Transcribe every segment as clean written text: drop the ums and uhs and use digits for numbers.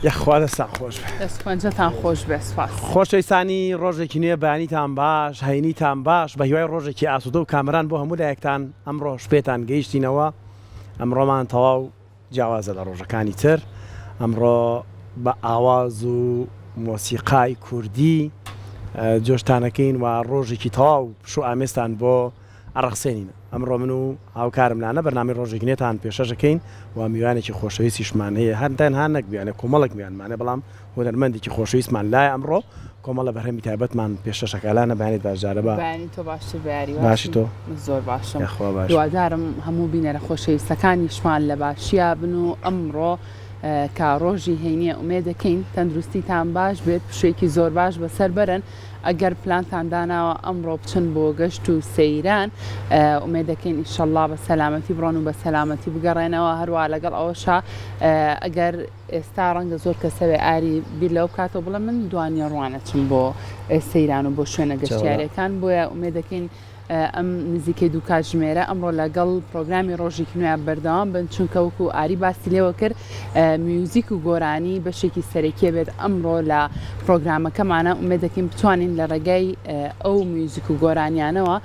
یخوا دەستان خۆش دەستخوێنجەتان خۆش بێ سوپاس. خۆشەویستانی ڕۆژێکی نوێ بەیانیتان باش هەینیتان باش بە هیوای ڕۆژێکی ئاسوودە و کامران بۆ هەموو لایەکتان ئەمڕۆ شپێتان گەیشتینەوە. ئەمڕۆمان تەواو جیاوازە لە ڕۆژەکانی تر. ئەمڕۆ بە ئاواز و مۆسیقای کوردی جۆشتانەکەین و ڕۆژێکی تەواو پشو ئامێستان بۆ ئەڕەخسێنین. ئەمڕۆ من و هاوکارم لانە بەرنامەی ڕۆژێکنێتان پێشەژەکەین و میوانێکی خۆشەویستیشمان هەیە هەندێن نەکبیانە کۆمەڵک میانمانە بەڵام هۆنەرمەندێکی خۆشەویستمان لای ئەمڕۆ کۆمەڵە بەرهەمی تایبەتمان پێشەشەکەلانە بەیانێت باژارە بە بەیانی تۆ باشتر بەیاری باشی تۆ زۆر باشم باش. دووادارم هەموو بینەرە خۆشەویستەکانیشمان لە باشییا بن و ئەمڕۆ کا ڕۆژی هەینیە ئومێ دەکەین تەندروستیتان باش بێت پشێکی زۆر باش بەسەر بەرن. ئەگەر پلانتان داناوە ئەمڕۆ بچن بۆ گەشت و سەیران ئومێ دەکەین ئینشەڵڵا بە سەلامەتی بڕۆن و بە سەلامەتی بگەڕێنەوە. هەروە لەگەڵ ئەوەشە ئەگەر ئێستا ڕەنگە زۆر کەسەوێ ئاری بیر لەو کاتەوە بڵێ من دوانیە ڕوانە چم بۆ سەیران و بۆ شوێنە گەشتیارەکان بۆیە ئومێ دەکەین ئەم نزیکەی دوو کاتژمێرە ئەمڕۆ لەگەڵ پرۆگرامی ڕۆژێکی نوێ بەردەوام بن چونکە وەکو ئاری باسی لێوە کرد میوزیک و گۆرانی بەشێکی سەرەکیە بێت ئەمڕۆ لە پرۆگرامەکەمانە ئومێ دەکەین بتوانین لە ڕێگەی ئەو میوزیک و گۆرانیانەوە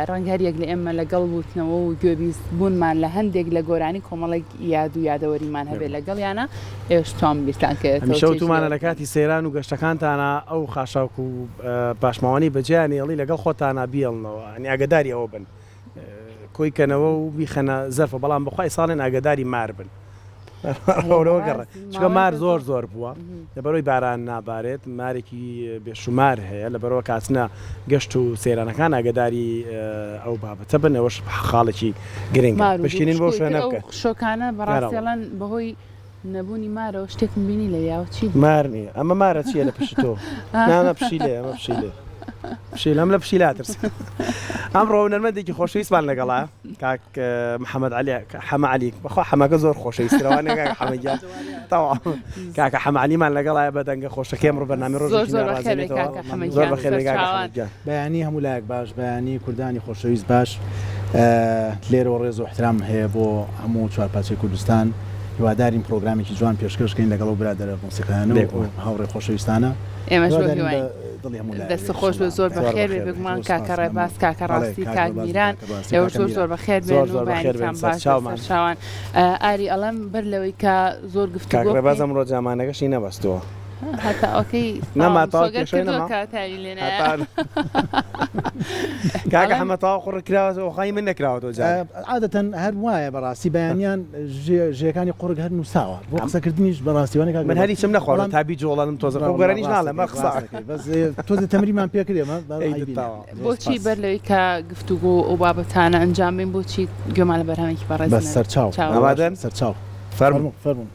ڕەنگەریەک لە ئێمە لەگەڵ بوتنەوە و گوێبیست بوونمان لە هەندێک لە گۆرانی کۆمەڵێک یاد و یادەوەریمان هەبێت لەگەڵیانە ئێشتۆم بیرتان کرد شەوتمانە لە کاتی سەیران و گەشتەکانتانە ئەو خاشاک و پاشماوانی بەجیانی ئەڵی لەگەڵ خۆتانە بیڵنەوە ئەنی ئاگداری ئەوە بن کۆی کەنەوە و بیخەنە زەرفە بەڵام بەخوای ساڵێن ئاگداری مار بن گەڕێ چکە مار زۆر بووە لەبەرەوەی باران نابارێت مارێکی بێشومار هەیە لەبەرەوە کاتنە گەشت و سەیرانەکان ئاگداری ئەو بابەتە بن ئەوەش حاڵێکی گرنگ بشکێنین بۆ شوێنە بکە شۆکانە بەڕاستیڵەن بەهۆی نەبوونی مارەوە شتێکم بینی لە یاوە چی مار نییە ئەمە مارە چیە لە پشت تۆ نانە پشیلێ ئەمە پشیلێ پشیلەم لە پشیلا ترس ئەمڕۆ هونەرمەندێکی خۆشەویستمان لەگەڵا کاک محەممەد علی حەمە علی بەخوا حەمەکە زۆر خۆشەویستەوەوانێک حەمەگیان تەواو کاکە حەمە علیمان لەگەڵایە بەدەنگە خۆشەکەی ئەمڕۆ بەنامەی ڕۆژێکی زۆر بەخێر بەیانی هەموو لایەک باش بەیانی کوردانی خۆشەویست باش لێرەوە ڕێز و احترام هەیە بۆ هەموو چوارپاچەی کوردستان هیوادارین پرۆگرامێکی جوان پێشکەشکەین لەگەڵ برادرە مۆسیقیانە هاوڕێ خۆشەویستانە دەست خۆش بە زۆر بەخێر بێ بگومان کاکە ڕێباز کاکە ڕاستی کاکمیران ئێوە زۆر بەخێر بێن و بەیانیتان باش سەرچاوان ئاری ئەڵەم بەر لەوەی کە زۆر گفتوگۆ ڕێباز ئەمڕۆ جامانەکەشی نەبەستەوە هەتا ئۆکەی کاکە حەمەتاوا قوڕکراوە خی من نەکراوەوە عادەتەن هەر وایە بەڕاستی بەیانیان ژێەکانی قوڕک هەر نووساوە بۆ قسەکردنیش بەڕاستیوانێک من هەری چم نەخواڵم تابی جۆڵانم تۆزە گەرانیش ناڵێ مە قسە تۆزە تەمریمان پێکرێمە بۆچی بەر لەوەی کە گفتوگۆ ئەو بابەتانە ئەنجامبین بۆچی گوێمان لە بەرهەمێکی بەڕێز بە سەرچاو سەرچاو فەرموو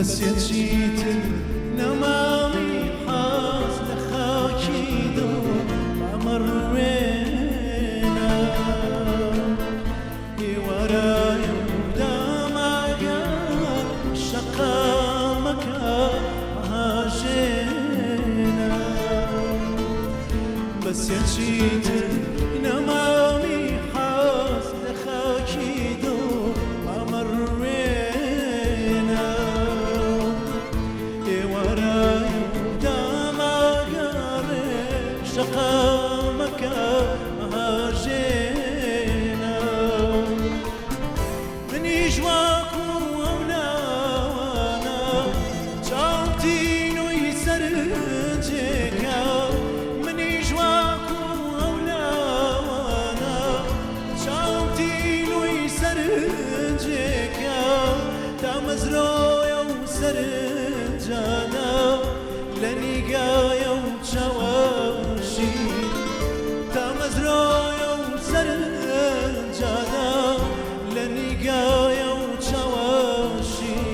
بس يجيت نمامي حاز لخاكي دو ما مرينا ورايا ودامعيا شقامك هاجينا بس يجيت نمامي حاز لخاكي دو ما مرينا منیش واکو اولانا چاوتینوی سرنجێکە منیش واکو اولانا چاوتینوی سرنجێکە تا مەزرۆیە و سەرنجانە لە نیگایە و چاوەشی تا مەزرۆیە و سەرنجانە لە نیگایە و چاوەشینە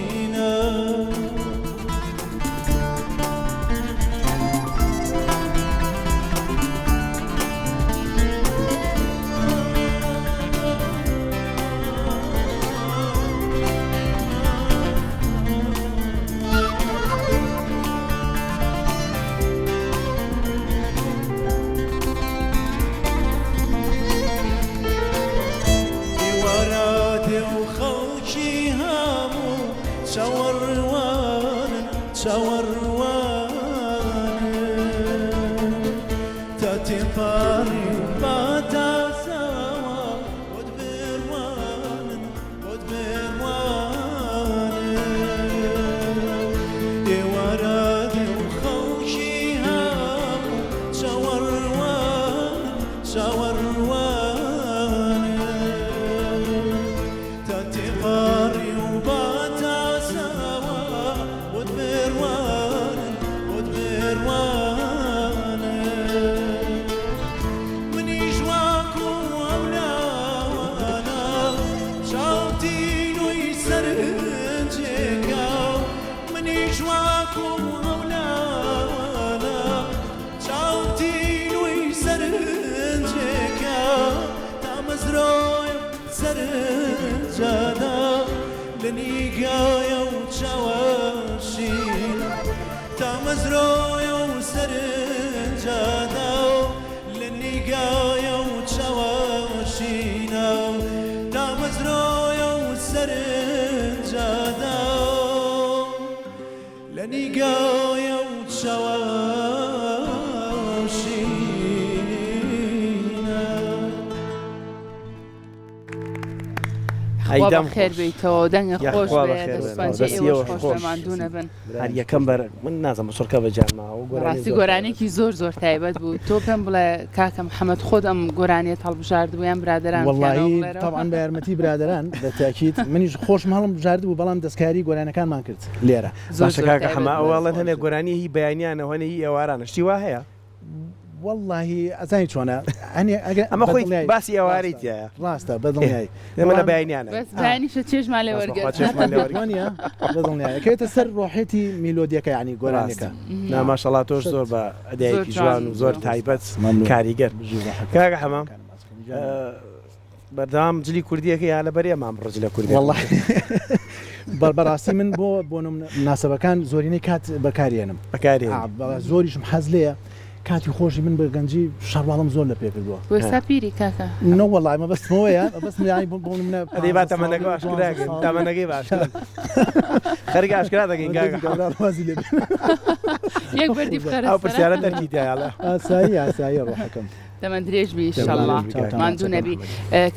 لنیگایە و چاوەشین تا مەزرۆیە و سەرنجانە لە نیگایە و چاوەشینە تا مەزرۆیە و سەرنجانە لە نیگایە و چاوەشینە خوا بەخێر بیتەوە دەنگە خۆش بێ دەستپەنجەی ئێوەش خۆش پەیماندونە بن هەر یەکەم بەر من نازانم سۆرکە بەجانماوە ڕاستی گۆرانێکی زۆر زۆر تایبەت بوو تۆ پێم بڵێ کاکە محەممەد خۆت ئەم گۆرانیت هەڵبژاردبوویان برادران والله طبعا بە یارمەتی برادران بەتاکید منیش خۆشم هەڵم بژاردبوو بەڵام دەستکاری گۆرانەکانمان کرد لێرە باشە کاکە حەما ئەوواڵەن هەنێک گۆرانی هی بەیانیانەوەنە هی ئێوارانە شتی وا هەیە والله ئەزانی چۆنە ئەمە خۆی باسی ئێوارەی تایە ڕاستە بەدڵنیایی ئێمە لە بەیانیانە بەس دانیشە چێژمان لێ وەرگێنە بەدڵنیایەکەوێتە سەر ڕۆحێتی میلۆدیەکە ینی گۆرانەکە ناماشەڵا تۆش زۆر بە ئەدایەکی جوان و زۆر تایبەت کاریگەر کاکە حەما بەردەوام جلی کوردیەکە یا لە بەرێمان ڕۆژ لە کوردی والله بەڕاستی من بۆ مناسبەکان زۆرینەی کات بەکارێنم زۆریشم حەز لێیە کاتی خۆشی من بە گەنجی شەڕواڵم زۆر لە پێ کردووە بۆ ساپیری کاکە نەوەڵای مە بەستمەوەیە بەس ئەدەی با تەمەنەکە ئاشکراکەین تەمەنەکەی باش خەریک ئاشکرا دەکەین کاکەوازی لێ یەک بەردی بخەرە ئەو پرسیارە دەرکی تایاڵە ئاسایی ڕۆحەکەم دەمە درێژ بی ئینشەڵڵا ماندوو نەبی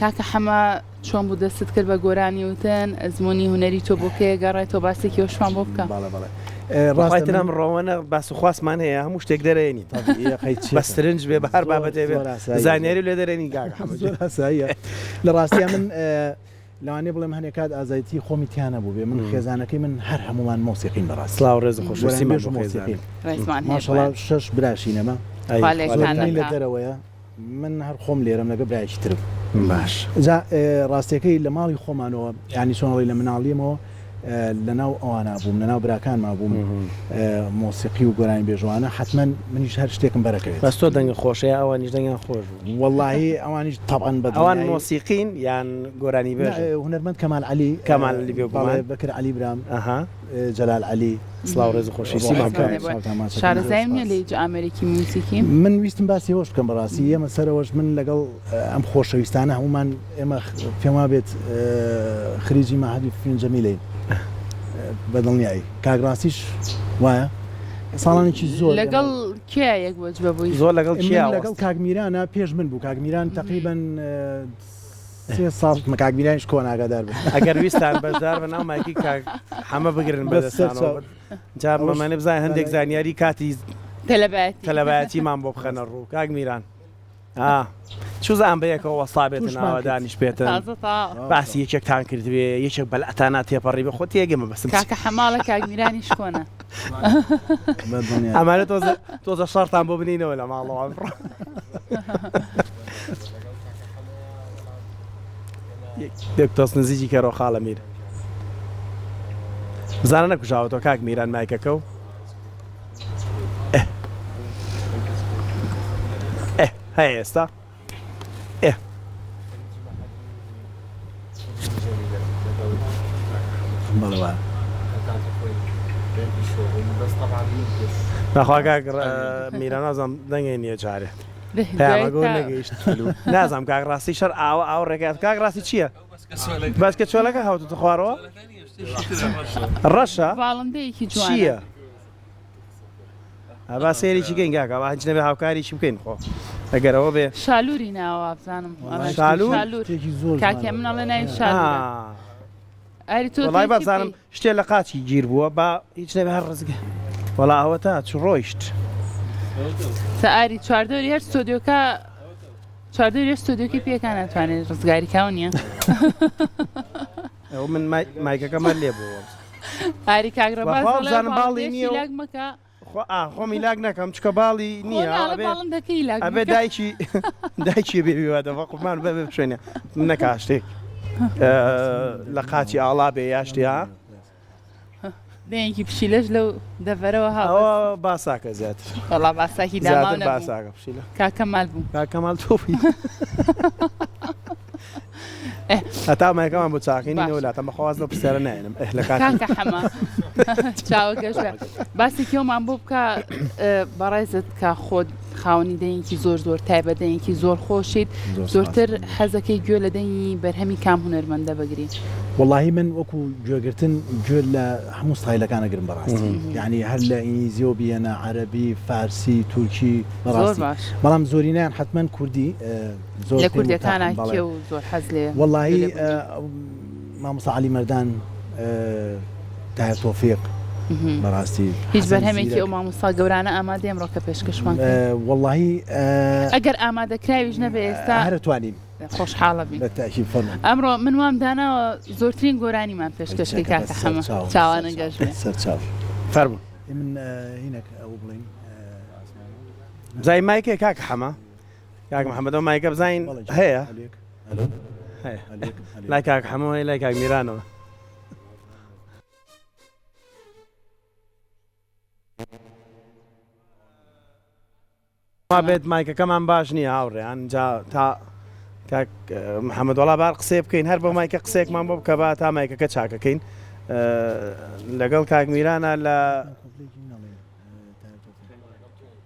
کاکە حەما چۆن بوو دەستت کرد بە گۆرانی وتن ئەزمموی هوەری تۆ بۆ کێ گەڕێتەوە باسێکی وەشمان بۆ بکە ڕاستەم ڕۆوەنە باس و خواستمان هەیە هەموو شتێک دەرێنی بەسترنج بێ بە هەر بابەتێ بێ زانیاری لێ دەرێنی گاگەساییە لە ڕاستیە من لەوانێ بڵێم هەنێک کات ئازایەتی خۆمی تیانە بوو بێ من خێزانەکەی من هەر هەمومان مۆسیقین بەڕاست سلااو ڕێز خۆشی ماشەڵا 6 براشینەمە لە دەرەوەیە من هەر خۆم لێرەم لەگە برایکی ترم باش ڕاستیەکەی لە ماڵی خۆمانەوە ینی چۆنڵی لە مناڵیمەوە لەناو ئەوانە بووم لەناو براکانما بووم مۆسیقی و گۆرانی بێژوانە حتمما منیش هەر شتێکم بەرەکەوێت بەس تۆ دەنگە خۆشەیە ئەوانیش دەنگیان خۆش بوو واللهی ئەوانیش طبعاً بە ئەوان مۆسیقین یان گۆرانی بێژ هونەرمەند کەمال علی بەکر علی برام جەلال علی سلااو ڕێز خۆشی سیمان شارەزایم نیە لە هیچ ئامریکی موسیقیم من ویستم باسی هۆش بکەم بەڕاستی ئێمە سەرەوەش من لەگەڵ ئەم خۆشەویستانە هەمومان ئێمە پێما بێت خریجی مەعهەدی فنون جەمیلەین بەدڵنیایی کاگڕاستیش وایە ساڵانێکی زۆر لەگەڵ کێ یەک وەج بەبووی زۆر لەگەڵ لەگەڵ کاگمیرانە پێش من بوو کاگمیران تقریباً سێ ساڵ مەکاکبیرانیش کۆ ناگادار بێت ئەگەر ویستان بەشدار بە ناو مایکی کاک حەمە بگرن بەدەستانەوە جا بەمانێ بزای هەندێک زانیاری کاتی تەلەبایەتیمان بۆ بخەنە ڕوو کاک میران چوزان بەیەکەوە وەسابێتن ئاوادانیش بێتن باسی یەکێکتان کردوێ یەکێک بەلعتانات تێپەڕی بە خۆ تێگەمە بەسم کاکە حەماڵە کاگمیرانیش کۆنە ئەمانە تۆزە شەڕتان بۆ بنینەوە لە ماڵەوە دکتۆس نزیکی کەرۆ خاڵە میر بزانە نەکوژاوەتەوە کاک میران مایکەکە و هەیە ئێستا بەڵێ ناخوا کاک میران نازانم دەنگێ نییە جارێ پەیامەگە نەگەیشت نازانم کاک ڕاستی شەر ئاو ڕێگات کاک ڕاستی چییە؟ باسکە چۆلەکە هاوتتە خوارەوە؟ ڕەشە؟ باڵندەیەکی چییە؟ با سێریی گەین کاکە هیچ نەبێ هاوکاریی بکەین خۆ ئەگەرەوە بێ شالووری ناوە بزانم کاکێ منەڵێ ناوی شالوور وڵای بازانم شتێ لە قاچی گیر بووە با هیچ نەبێ هەر ڕزگە وەڵا ئەوە تا چ ڕۆیشت ئاری چواردۆری هەر ستۆدیۆکە چواردۆری ستۆدیۆکی پێکان ناتوانێت ڕزگاری کاو نییە ئەو من مایکەکەمان لێ بووە ئاری کاگڕەبازانم باڵی نییە مەکە خۆ میلاک نەکەم چکە باڵی نییە ئەبێ دایکی بێویوە دەفە قومان بەبێ بشوێنێ نەکا شتێک لە قاچی ئاڵا بێ یا شتیا دەیەکی پشیلەش لەو دەڤەرەوە هاوە باساکە زیاتر وەڵا باساکی داماوە باساکە پشیلە کاکەمال بوو کاکەمال تۆپی هەتا مایکەمان بۆ چاقینی وڵاتە بەخواز لە پرسیارە نایێنم لە کاکە حەما چاوە گەشت باسی کێومان بۆ بکە بەڕێزت کە خۆت خاوەنی دەنگێکی زۆر تایبەت دەنگێکی زۆر خۆشیت زۆرتر حەزەکەی گوێ لە دەنگی بەرهەمی کام هونەرمەندە بەگرین واللهی من وەکو گوێگرتن گوێ لە هەموو ستایلەکانەگرم بەڕاستی یعنی هەر لە ئینگلیزی و بیەنە عەرەبی فارسی تورکی بەڕاستی بەڵام زۆرینیان حتمما کوردی زۆر لە کوردیەکانە کێ و زۆر حەز لێ واللهی مامۆستا عەلی مەردان تاهیر تۆفیق بەڕاستی هیچ بەرهەمێکی ئەو مامۆستا گەورانە ئامادە ئەمڕۆکە پێشکەشمان واللهی ئەگەر ئامادەکراویش نەبێ ئێستا هەرتوانین خۆشحاڵە بین بەتاکید فەرموو ئەمڕۆ من وام داناوە زۆرترین گۆرانیمان پێشکەشکەی کاکە حەمە چاوانە گەشت سەرچاو فەرموو من هینەک ئەو بڵین بزای مایکێ کاکە حەمە کاک محەممەدەوە مایکە بزین هەیە لای کاک حەمەوەی لای کاک میرانەوە ما بێت مایکەکەمان باش نییە هاوڕێیان جا تا کاک محەممەد وەڵا بار قسێ بکەین هەر بۆ مایکە قسێکمان بۆ بکە با تا مایکەکە چاکەکەین لەگەڵ کاک میرانە لە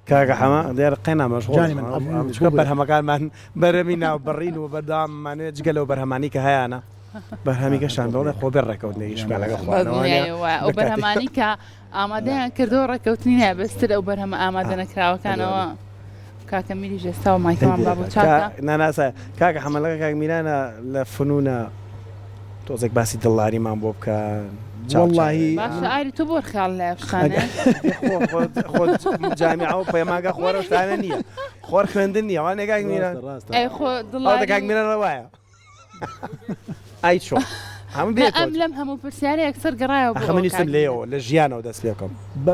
کاکە حەمە دێر قێنا مەشغوڵ بەرهەمەکانمان بەرەمی ناو بڕین و بەرداممانوێت جگە لەو بەرهەمانی کە هەیەە بەرهەمیکەشان دەڵێ خۆ بێ ڕێکەوتنێکیشمان لەگە ئەو بەرهەمانی کە ئامادەیان کردەوە ڕێکەوتنی نایە بەستر ئەو بەرهەمە ئامادە نەکراوەکانەوە کاکە میری ژێستاوە مایکەوان با بۆ چاکە ناناسە کاکە حەمەلەکە کاک میرانە لە فنونە تۆزێک باسی دڵاریمان بۆ بکە واللهی باشە ئاری تۆ بۆ خیاڵ لە شخانە جامیعە و پەیماگە خۆرە شتانە نییە خۆر خوێندن نییە وانێ کاک میران خۆ دڵ کاک میرانە وایە ئای چۆ ئەم لەم هەموو پرسیارە یەکسەر گەڕایەوە خەمەنیستم لێەوە لە ژیانەوە دەست پێکەم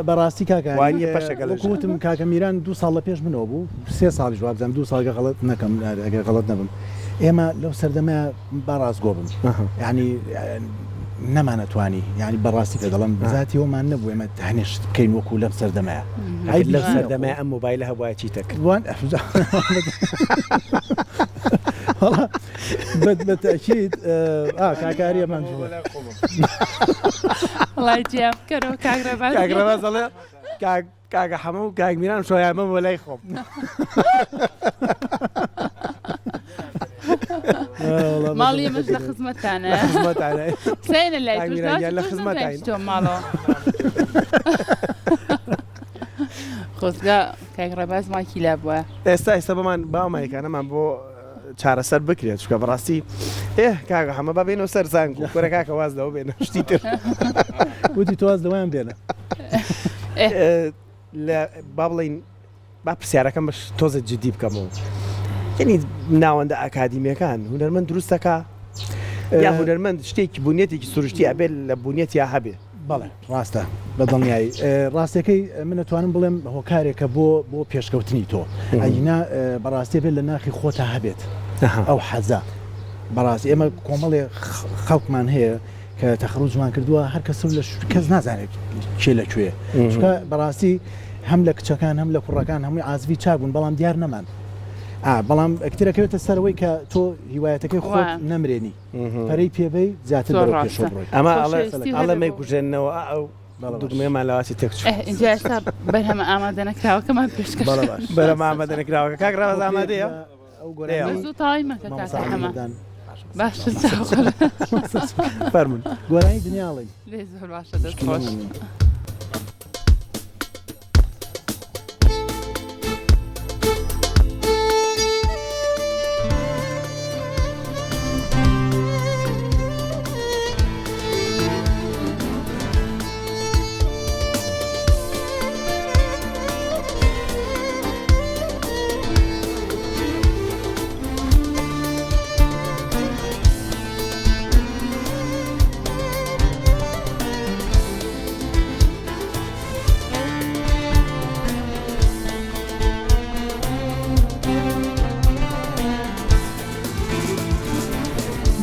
بەڕاستی کاکە وانیە پەشەکە کوتم کاکە میران 2 ساڵ لە پێش منەوە بوو 3 ساڵی جوابزانم 2 ساڵگە غەڵەت نەکەم ئەگەر غەڵەت نەبم ئێمە لەو سەردەمە باڕاستگۆ بن یعنی نەمانەتوانی ینی بەڕاستی پێ دەڵم بەذاتیەوەمان نەبوو ئێمە هەنیشت بکەین وەکو لەم سەردەمەیە لەم سەردەمای ئەم مۆبایلە هەبوایە چیتە کردوان بەتەکید کاکاریەمان وڵای جیام بکەرەوە کاگڕەباز دەڵێ کاکە حەمە و کاک میران شۆیامە بۆ لای خۆم ماڵی ئێمەش لە خزمەتانە سێنە لای لە خزمەتین تۆ ماڵەوە خۆزگا کاک ڕێباز ماکی لا بووە ئێستا بەمان باومایکانەمان بۆ چارەسەر بکرێت چکە بەڕاستی کاکە هەمە بە بێنەوە سەر زانگ و کورە کاکە وازدەوە بێنە شتی تر وتی تۆز دەوایان بێنە با بڵین با پرسیارەکەم بەش تۆزە جدی بکەمەوە یعنی ناوەندە ئاکادیمیەکان هونەرمەند دروستەکە یا هونەرمەند شتێکی بوونیەتێکی سروشتی ئەبێت لە بوونیەت یا هەبێ بەڵێ ڕاستە بە دڵنیایی ڕاستەکەی من دەتوانم بڵێم هۆکارێکە بۆ پێشکەوتنی تۆ ئەینا بەڕاستی بێت لە ناخی خۆتە هەبێت ئەو حەزە بەڕاستی ئێمە کۆمەڵێ خەڵکمان هەیە کە تەخروجمان کردووە هەر کەس نازانێت کێ لەکوێ چکە بەڕاستی هەم لە کچەکان هەم لە کوڕەکان هەمووی ئازوی چاکبوون بەڵام دیار نەمان بەڵام ئەکتەرەکەوێتە سەرەوەی کە تۆ هیوایەتەکەی خۆت نەمرێنی پەرەی پێبەی زیاتر پێشڕۆی ئەمە ئەڵەمەی کوژێنەوە ئەو دوگمەیەمان لەواسی تێکچ اینجا ئێستا بەرهەمە ئامادە نەکراوەکەمان پێشکەش بەرەمە ئامادە نەکراوەکە کاک ڕاوەز ئامادەیە ئەو گۆرەی زوو تاوای مەکە کاتە هەمە باش فەرمون گۆرانی دنیاڵی لێ زۆر باشە دەستخۆش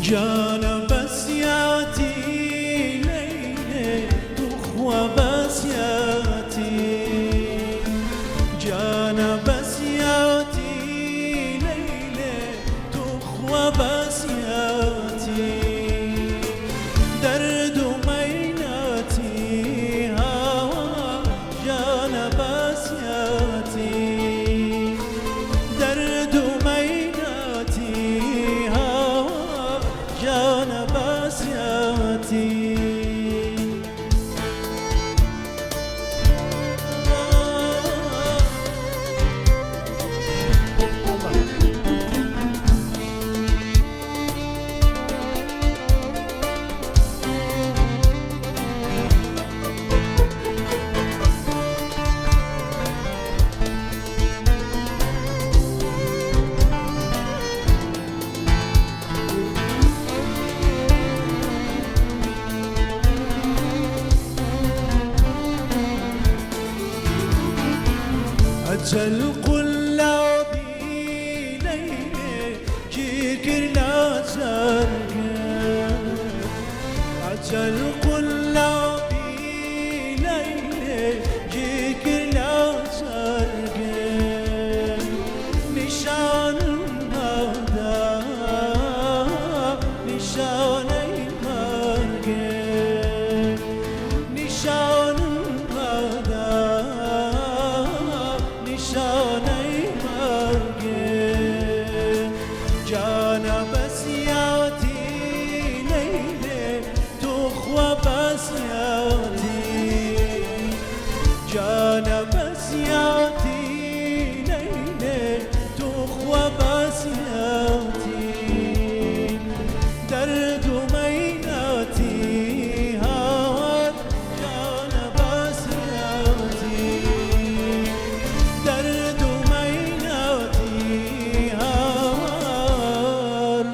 جانا بسياتي ليلي تخوى بسياتي جانا بسياتي ليلي تخوى بسياتي درد ميناتي هوا جانا بسياتي درد ميناتي جانا بسياتي أجل قلبي ليلي جيكر لا زرقا أجل قلبي ليلي جيكر لا زرقا نشان هذا نشان المرقا نشان هذا نشاني مرقي جانا بسياتي ليلي تخوى بسياتي جانا بسياتي ليلي تخوى بسياتي درد ميناتي هوى جانا بسياتي درد ميناتي هوار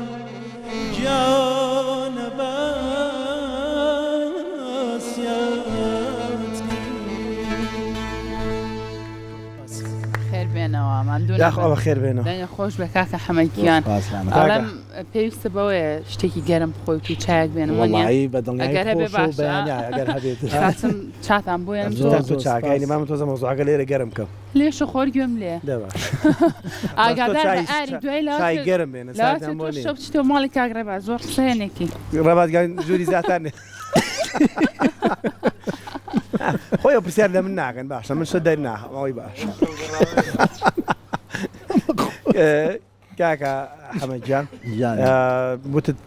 جانا بسياتي خێر بێنەوە یاخ ئەوە خێر بێنەوە دەنگە خۆش بە کاکە حەمەکیان ئەڵەم پێویستە بەوەیە شتێکی گەرم بخۆی و چایەک بێنە وەڵایی بە ئەگەر هەبێ دڵنیایی باشە. ئەگەر هەبێت کاتم چاتان بۆیان تۆ چاکانی مام تۆزە مۆزوعەکە لێرە گەرم کەم لێشە خۆر گوێم لێ دەباش ئاگادار بە ئاری دوای چای گەرم بێنە ساتان بۆ شەو بچیتە ماڵی کاگڕێبا زۆر قسەیەنێکی ڕەباتگان جووری زیاتان خۆی پرسیار لە من ناکەن باشە من شە دەر ناخەوەی باش کاکە حەمەدجان وتت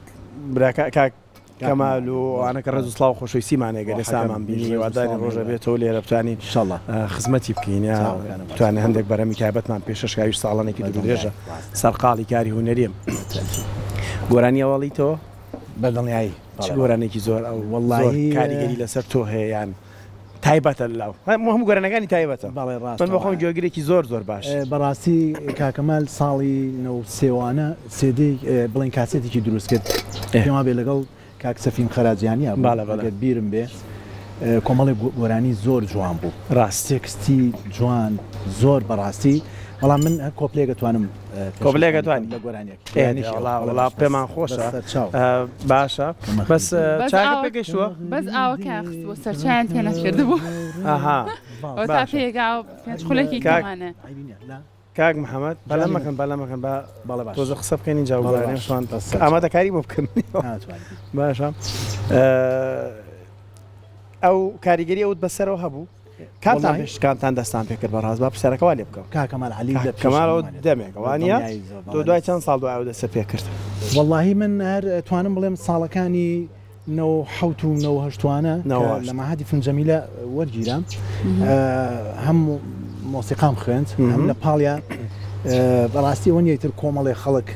کاک کەمال و ئەوانە کە ڕێز و سڵاو و خۆشەویستیمان ئەگەر ئێستامان بینی واداری ڕۆژە بێتەوە لێرە بتوانین انشاءالله خزمەتی بکەین یا بتوانین هەندێک بەرەمی تایبەتمان پێشەشکاویش ساڵانێکی درێژە سەرقاڵی کاری هونەریم گۆرانی ئەوڵیتەوە بەدڵنیایی چ گۆرانێکی زۆر ئەو والله کاریگەری لەسەر تۆ هەیە یان تایبەتە لەو هەموو گۆرانەکانی تایبەتە باڵێ ڕاست من بەخۆم جۆگرێکی زۆر باش بەڕاستی کاکەمال ساڵی سێوانە سێدەی بڵین کاسێتێکی دروست کرد پێما بێ لەگەڵ کاک سەفیم خەراجیانیە باڵە بیرم بێ کۆمەڵی گۆرانی زۆر جوان بوو ڕاست تێکستی جوان زۆر بەڕاستی بەڵام من کۆپلێک دەتوانم کۆپلێک دەتوانی لە گۆرانێک وڵا پێمان خۆشە باشە بەس چاکە پێگەیشتووە بەس ئاوە کاخست بۆ سەرچیان تێ نەکردبوو ئاها تا پێگا و پێچخولێکی کەمانە کاک محەممەد بەڵام مەکەن بە تۆزە قسە بکەین اینجا گۆرانیشان ئامادەکاری بۆ بکەن باشە ئەو کاریگەری ئەوت بەسەرەوە هەبوو کاتان پێش کامتان دەستان پێکرد بە ڕاست با پرسیارەکەوا لێ بکەم کاکەمال عەلی کەمالەوە دەمێکەوانە تۆ دوای چەند ساڵ دوای ئەو دەستە پێ کرد واللهی من هەر توانم بڵێم ساڵەکانی 1970 و 1970وانە لە مەعهدی فنجەمیلە وەرگیرام هەم مۆسیقام خوێند هەم لە پاڵیا بەڕاستی ئەوە نیەتر کۆمەڵێ خەڵک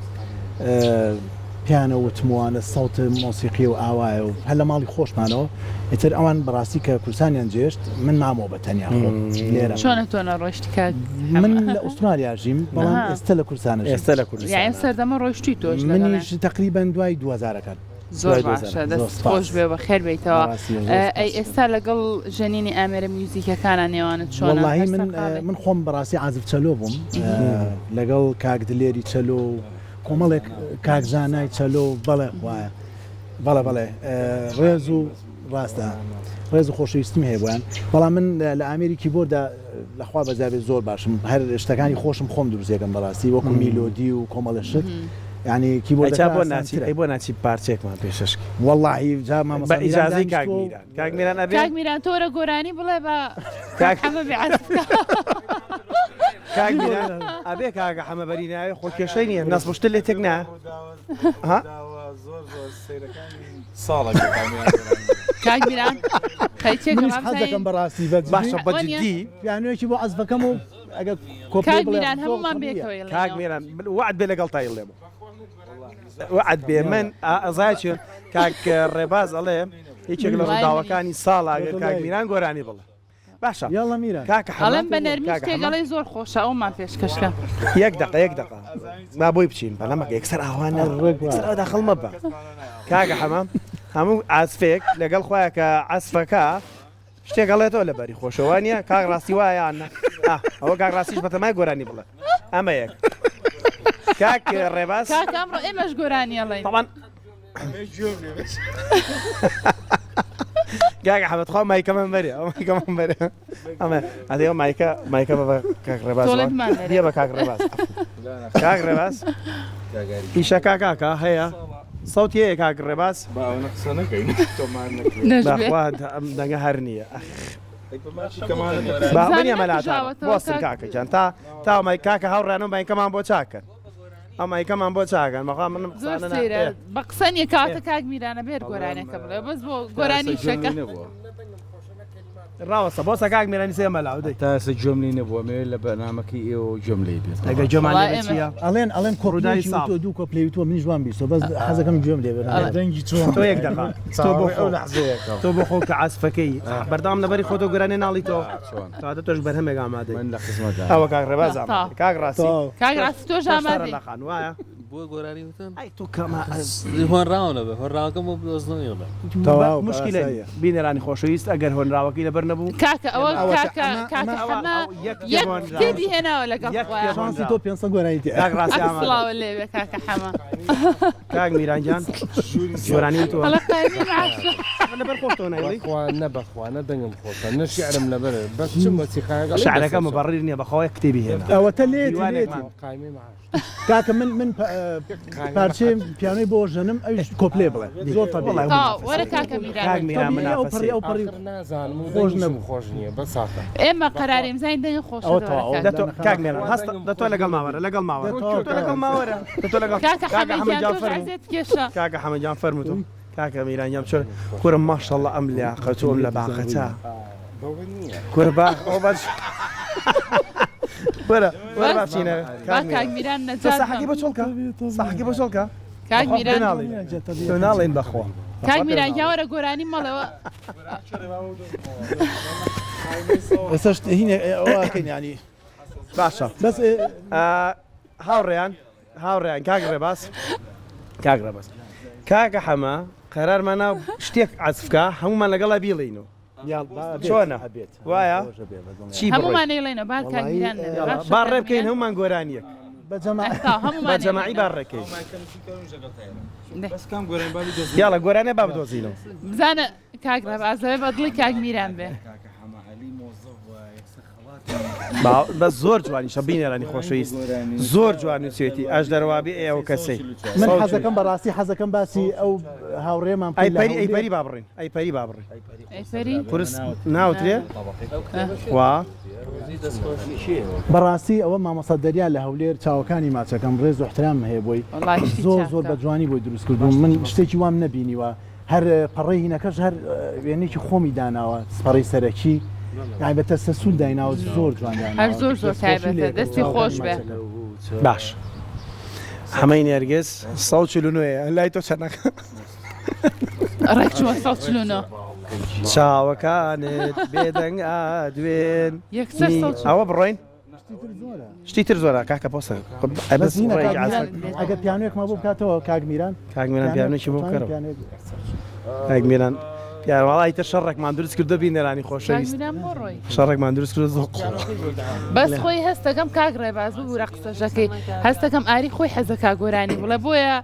پیانە وتموانە سەوتە مۆسیقی و ئاوایە و هەر لە ماڵی خۆشمانەوە ئیتر ئەوان بەڕاستی کە کورسانیان جێشت من مامەوە بە تەنیا خۆ لێرە چۆنە تۆنە ڕۆشتی کات من لە ئوسترالیا ژیم بەڵام ئێستا لە کورسانە ئێستا لە کوردستان یعنی سەردەمە ڕۆشتی تۆش منیش تقریبان دوای 2000ەکان زۆر باشە دەست خۆش بێ بە خێر بیتەوە ئەی ئێستا لەگەڵ ژەنینی ئامێرە میوزیکەکانە نێوانت چۆنە واللهی من خۆم بەڕاستی عازف چەلۆ بووم لەگەڵ کاک دلێری چەلۆ کۆمەڵێک کاکزانای چەلۆ بەڵێ وایە بەڵێ ڕێز و ڕاستە ڕێز و خۆشەویستیم هەیە بۆیان بەڵام من لە ئامریکی بۆردا لەخوا بەزابێت زۆر باشم هەر شتەکانی خۆشم خۆم دروستێکم بەڕاستی وەکو میلۆدی و کۆمەڵە شت یعنی کیبۆرد بۆ ناچی پارچێکمان پێشش واللهی جا بە ئیجازەی کاگمیران ئەبێ کاگمیران تۆرە گۆرانی بڵێ بە حەمە بێعەزفکە کاگمیران ئەبێ کاگە حەمەبەری ناوێ خۆکێشەی نییە نەسبشتە لێ تێک نا کاگمیران حەزەکەم بەڕاستی باشە بەجددی پیانوێکی بۆ عەزفەکەم و ئەگە کاگمیران هەمومان بێکەوە کاگمیران وعد بێ لەگەڵ تای لێمە وعد بێ من ئەزای چێن کاک ڕێباز ئەڵێ هیچێک لە ڕووداوەکانی ساڵا کاگمیران گۆرانی بڵێ باشە یاڵە میرە کاکە ئەڵێم بە نەرمی شتێگەڵی زۆر خۆشە ئەومان پێشکەشکە یەک دقە ما بۆی بچین بەڵامەکە یەکسەر ئاوانە داخڵ مەبە کاکە حەمام هەموو عازفێک لەگەڵ خۆیان کە عەزفەکە شتێکەڵێتەوە لە بەری خۆشەوانیە کاک ڕاستی وایەیانە ئەوە کاک ڕاستیش بەتەمای گۆرانی بڵێ ئەمە یەک کاک ڕێباز کاک ئەمڕۆ ئێمەش گۆرانی ئەڵێن طبعا کاک حەمەد خوا مایکەمان بەرێ ئەمە ئەدەیەوە مایکە بە کاک ڕێباز دیە بە کاک ڕێباز کاک ڕێباز ئیشە کاکە هەیە سەوتی هەیە کاک ڕێباز بەخوا دەنگە هەر نییە بەنیە مەلاتە بۆستن کاکەجان تا مای کاکە هەوڕێنە مایکەمان بۆ چاکەن ئەو مایکەمان بۆ چاکەن بەخوا منم بە قسەنیە کاتە کاگمیرانە بێت گۆرانەکە بڵێ بەس بۆ گۆرانی شەکە ڕاوەستە بۆ سەکاک میرانی سێ مەلاودەی تاسە جۆملی نەبووە مێ لە بەنامەکەی ئێوە جۆملەی بێت ئەگە جۆمانی چیە ئەڵێن کۆڕدای تۆ دوو کۆپلەیتوە منیش وان بیستۆ بەس حەزەکەم گوێم لێ دەنگی چۆن تۆ یەک دقا تۆ بۆ خۆ کە عەزفەکەی بەردەوام لەبەری خۆتۆ گۆرانی ناڵیتەوە تاتە تۆش بەرهەمێک ئامادەی من لە خزمەتدا ئەوە کاک ڕێباز کاک ڕاستی تۆش ئامادەی لەخان وایە بۆ گۆرانی وتن ئەی تۆ کەمە هۆنراونە بە هۆنراوەکەم بۆ بدۆزنەوەڵە مشکلە بینێرانی خۆشەویست ئەگەر هۆنراوەکەی لەبەر نەبوو کاکە ئەوە کاکە حەمە یەک کتێبی هێناوە لەگەڵ شانسی تۆ 500 گۆرانی تێ کاک ڕاستی سڵاوە لێوێ کاکە حەمە کاک میرانجان گۆرانی تۆ هەڵقانی لەبەر خۆتۆ نایڵی نەبەخوا نەدەنگم خۆتە نەشیعرم لەبەر بەس چ مۆسیقایەکە شعرەکە مەبەڕیر نییە بەخەوەی کتێبی هێنا ئەوە تا لێتی قایمی معاش کاکە من پارچەی پیانۆی بۆ ژەنم ئەوش کۆپلێ بڵێ زۆر تەبیعی وەرە کاکە میران کاک میران منافەسی ئەو پەڕی نازانم خۆش خۆش نەبوو. خۆش نییە بە ساخە ئێمە قەراریم زین دەنگە خۆشە کاک میران هەست دەتۆ لەگەڵ ماوەرە لەگەڵ ماوەرە تۆ لەگەڵ ماوەرە تۆ لەگەڵ کاکە حەمەد جان حەمەدیان تۆش فەرموو عەزیزت کێشە کاکە حەمەد جان فەرموو تۆ کاکە میرانیام چۆن کورم ماشەڵڵە ئەم لیاقەت و ئەم لە باقەتە کورە باش ئەو باش وەرە وەرە بچینە کاگمیران نەجات ساحەکی بە چۆڵکە ساحەکی بە چۆڵکە کاگمیران تۆ ناڵێن بەخۆ کاگمیران یاوەرە گۆرانی مەڵەوە ئێستاش هینێ ئەوەکەین ینی باشە بەس هاوڕێیان کاک ڕێباس کاک ڕێباس کاکە حەمە قەرارمانە شتێک عەزفکە هەمومان لەگەڵا بیڵێینەوە چۆنە وایە چی هەمومان نێڵێنە با کاگمیران با ڕێ بکەین هەمومان گۆرانیەک هەمومان بە جەماعی با ڕێکەین یاڵە گۆرانێ با بدۆزینەوە بزانە کاک ڕێبازەوێ بەدڵی کاگمیران بێ بەس زۆر جوانی شە بینێرانی خۆشەویست زۆر جوان نووسێتی ئەش دەروابی ئێوە کەسەی من حەزەکەم بەڕاستی حەزەکەم باسی ئەو هاوڕێمان ئەیپەری بابڕین ئەیپەری بابڕین ئەیفەری قورس ناوترێ وا بەڕاستی ئەوە مامۆستا دەریان لە هەولێر چاوەکانی ماچەکەم ڕێز و احترام هەیە بۆی زۆر بە جوانی بۆی دروست کردوم من شتێکی وام نەبینیوە هەر پەڕەی هینەکەش هەر وێنێکی خۆمی داناوە سپەڕی سەرەکی بەتە سەسوول دایناوە زۆر جوان هەر زۆر تایبەتە دەستی خۆش بێ باش هەمەی نێرگس 149 لای تۆ چەندەکە ڕێک چوە 149 چاوەکانت بێدەنگ دوێن یەکسەر ئەوە بڕۆین شتی تر زۆرە کاکە پۆسە ئەگەر پیانوێکمە بۆ بکاتەوە کاگمیران کاگمیران پیانێکی بۆ بکەرەوە کاگمیران پیاوەڵی تر شەڕێکمان دروست کردو بینێرانی خۆشەویست شەڕێکمان دروست کرد زۆر بەس خۆی هەستەکەم کاک ڕێباز ببوورە قسەشەکەی هەستەکەم ئاری خۆی حەزە کاگۆرانی بڵێ بۆیە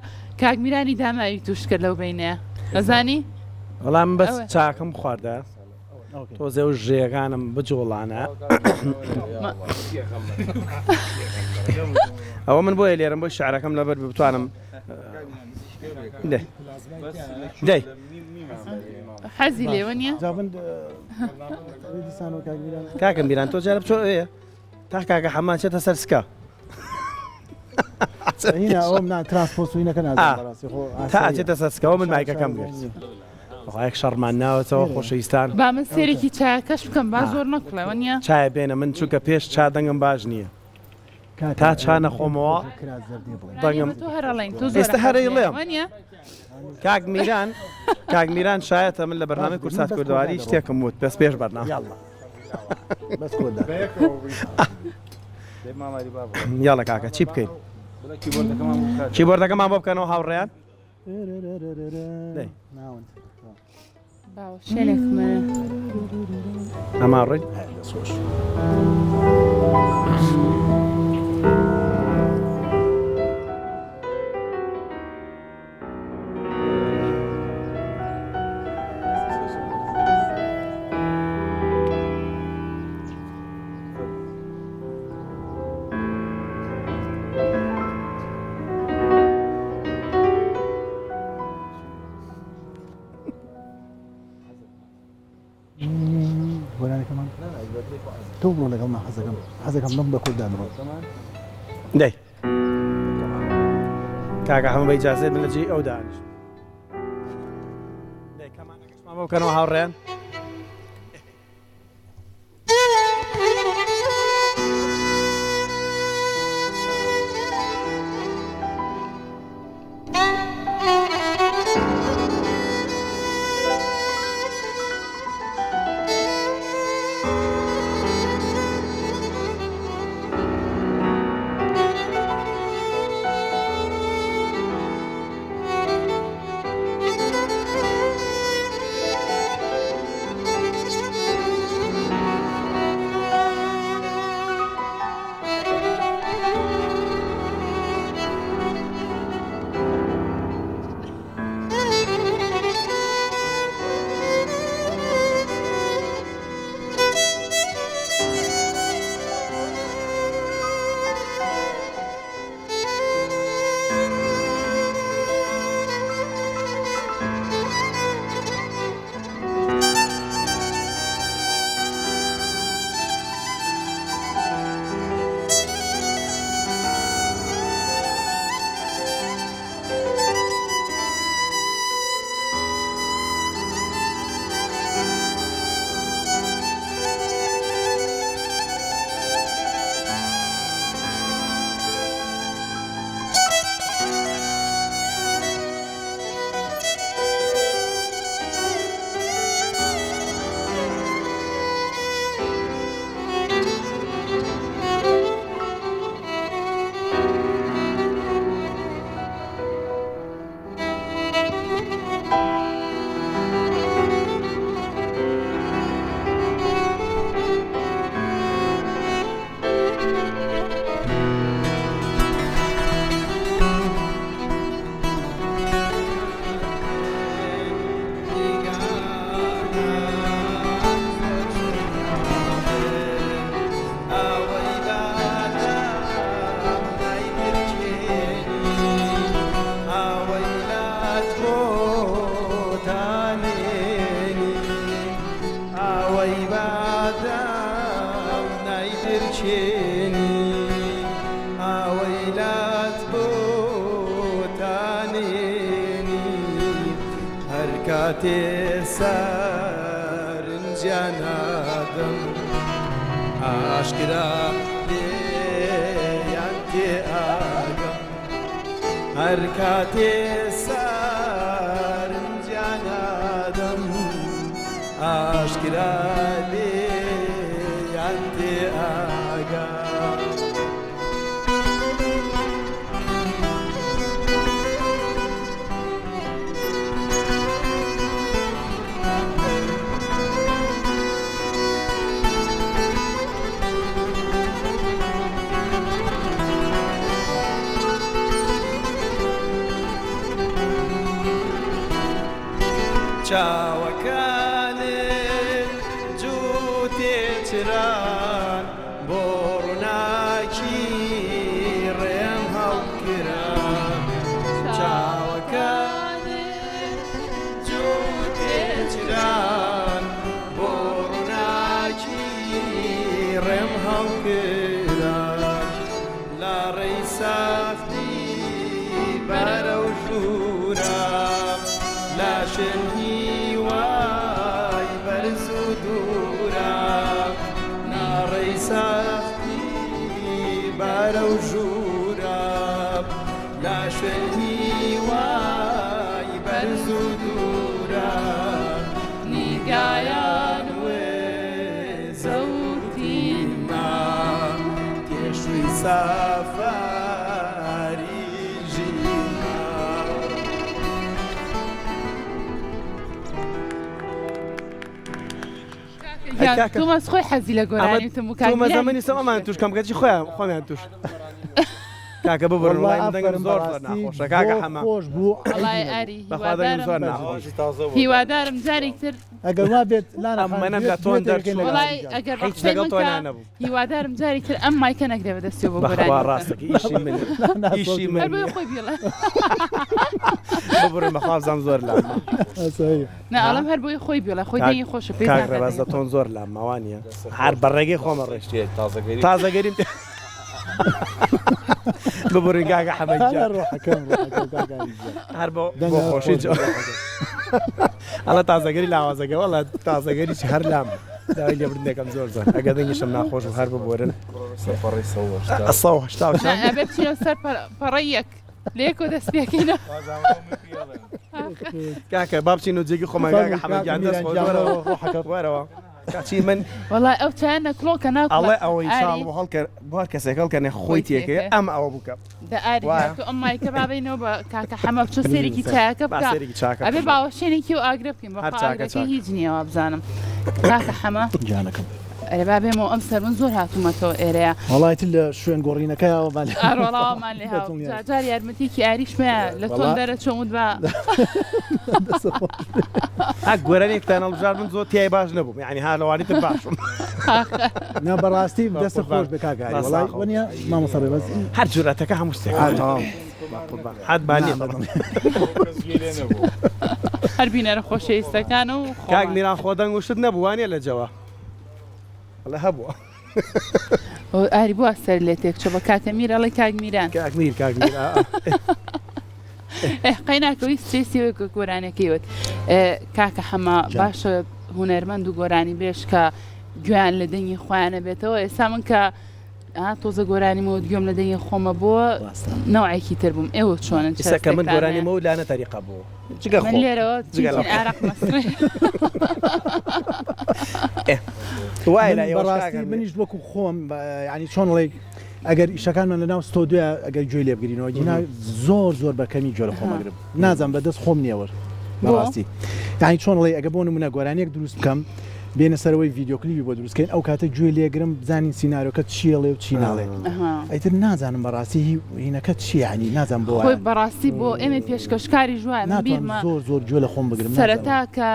کاگمیرانی داماوی توش کرد لەو بینەیە نەزانی؟ وەڵام بەس چاکەم خواردە تۆزێ و ژێگانم بجۆڵانە ئەوە من بۆیە لێرم بۆی شعرەکەم لەبەر بتوانم دەی حەزی لێوە نییە؟ کاکەم بیران تۆ جارە بچۆ ئەوەیە تا کاکە حەمان چێتە سەر سکە تا ئاچێتە سەر سکەوە من مایکەکەم گرت بەخوایەک شەڕمان ناوەتەوە خۆشەویستان با من سێرێکی چایەکەش بکەم با زۆر نەکڵێوە نییە؟ چایە بێنە من چووکە پێش چادەنگم باش نییە تا چانە خۆمەوە دەنگم ئێستا هەرەی لێم کاگمیران شایەتە من لە بەرنامەی کورسات کوردەواری شتێکم وت بەس پێش بەرنامە یاڵە کاکە چی بکەین کیبۆردەکەمان بۆ بکەنەوە هاوڕێیان شوێنێکمە ئەما ڕێی تۆ بڕۆ لەگەڵ حەزەکەم لەم بە کوردان بڕۆ دەی کاکە هەموو بە ئیجازەت من لەجێی ئەو دانیشت دەی کەمانەکەشمان بۆ بکەنەوە هاوڕێیان شێنی ئاوەیلات بۆ تانێنی هەر کاتێ سەرنجیان نادەم ئاشکرا لێیان تێ ئاگەم هەر کاتێ سەرنجیان نادەم ئاشکرا لێیان تێ ئاگەم چاوەکانت جوو تێچران بۆ ڕووناکی ڕێم هەڵگران چاوەکانت جوو تێچران بۆ ڕووناکی ڕێم هەڵگران لا ڕێی سافتی بەرە و ژوورە لاشن هیوای بەرز و دوورە ناڕێی سافتی بارە و ژوورە لاشن هیوای بەرز و دوورە نیگایان وێزە و تینمان تێشوی سافاری توماس خۆی حەزی لە گۆرانی وتم و تومە زەمەنی سەمەمان توش کەمکەتی خۆیان توش کاکە ببڕن وڵای من دەنگم زۆر ناخۆشە کاکە حەما خۆش بوو وڵای ئاری بەخوا دەنگم زۆر ناخۆش هیوادارم جارێک تر ئەگەر وا بێت ئەممەنەم لە تۆن دەرچوو وڵای ئەگەر هیچ لەگەڵ تۆ نەبوو هیوادارم جارێک تر ئەم مایکە نەگرێ بەدەستێ بۆ بەخوا گۆرانی ڕاستەکە ئیشی من ئیشی من هەر خۆی بڵێ ببڕن بەخوازام زۆر لام نا ئەڵم هەر بۆی خۆی بڵێ خۆی دەنگی خۆشە پێی کاک ڕێباز لە تۆن زۆر لام ماوانیە هەر بەڕێگەی خۆمە ڕێشتێ تازەگەریم ببڕین کاکە حەمەدجان هەر بۆ خۆشی ئەڵە تازەگەری لاوازەکە وەڵا تازەگەریی هەر لام داوای لێبرندێکم زۆر زۆر ئەگە دەنگیشم ناخۆش و هەر ببورن ئەبێ بچینە سەر پەڕەی یەک لێکۆ دەست پێکەینە کاکە با بچین و جێگی خۆمان کاکە حەمەدجان دەست وەرەوە کاچی من وەڵای ئەو چایانە کڵۆکە ناکڵە ئەڵێ ئەوەی ساڵ بۆ هەڵکە بۆ هەر کەسێک هەڵکەنێ خۆی تێکەیە ئەم ئەوە بکە دە ئاری تو ئەم مایکە بابینەوە بە کاکە حەمە بچۆ سێرێکی چایەکە بکە ئەبێ باوەشێنێکی و ئاگرە بکەین بە ئاگرەکەی هیچ نییەوە بزانم کاکە حەمە جانەکەم ئەرێ با بێمەوە ئەم سەر من زۆر هاتوومەتەوە ئێرەیە وڵایەتی لە شوێن گۆڕینەکەیەوە ئاڕۆڵاوەمان لێ جار یارمەتێکی ئاریشمەیە لە تۆم دەرە چۆمت بە گۆرانێکتان هەڵبژار من زۆر تیای باش نەبووم یعنی هەر لەوانیتر باشم نا بەڕاستی دەستە خۆش بە کاکاری وڵای وەنیە مامۆستا ڕێباز هەر جورەتەکە هەموو شتێک حەد بانی هەر بینەرە خۆشەویستەکان و کاک میران خۆدەنگ و شت نەبووانیە لە جەوە ئەڵێ هەبووە ئاری بووە سەر لێ تێکچۆ بە کاکە میر ئەڵێ کاک میران کاک میر قەیناکەوی ستێسیەوەی گۆرانەکەیوت کاکە حەما باشە هونەرمەند و گۆرانی بێش کە گویان لە دەنگی خۆیانە بێتەوە ئێستا من کە تۆزە گۆرانیمەوە گوێم لە دەنگی خۆمە بووە نەوعێکی تر بووم ئێوە چۆنن کە من گۆرانیمەوە لاەنە تەریقە بوو من لێرەوە عراق مەسڕێ بەڕاستی منیش وەکو خۆم ینی چۆنڵێک ئەگەر ئیشەکانمان لە ناو ستۆدیۆ ئەگەر گوێ لێ بگرینەوە جینا زۆر بەکەمی جۆرە خۆمەگرم نازانم بەدەست خۆم نییەوە بەڕاستی یانی چۆنڵێ ئەگە بۆ نمونە گۆرانیەک دروست بکەم بێنە سەرەوەی ڤیددیۆکلیوی بۆ دروستکەین ئەو کاتە گوێ لێگرم بزانین سینناارۆکە چیڵێ و چی ناڵێ ئەیتر نازانم بەڕاستی هینەکە چی ینی نازان بۆ خۆی بەڕاستی بۆ ئێمە پێشکەشکاری ژوای ناتوانم زۆر گوێ لە خۆم بگرم سەرەتا کە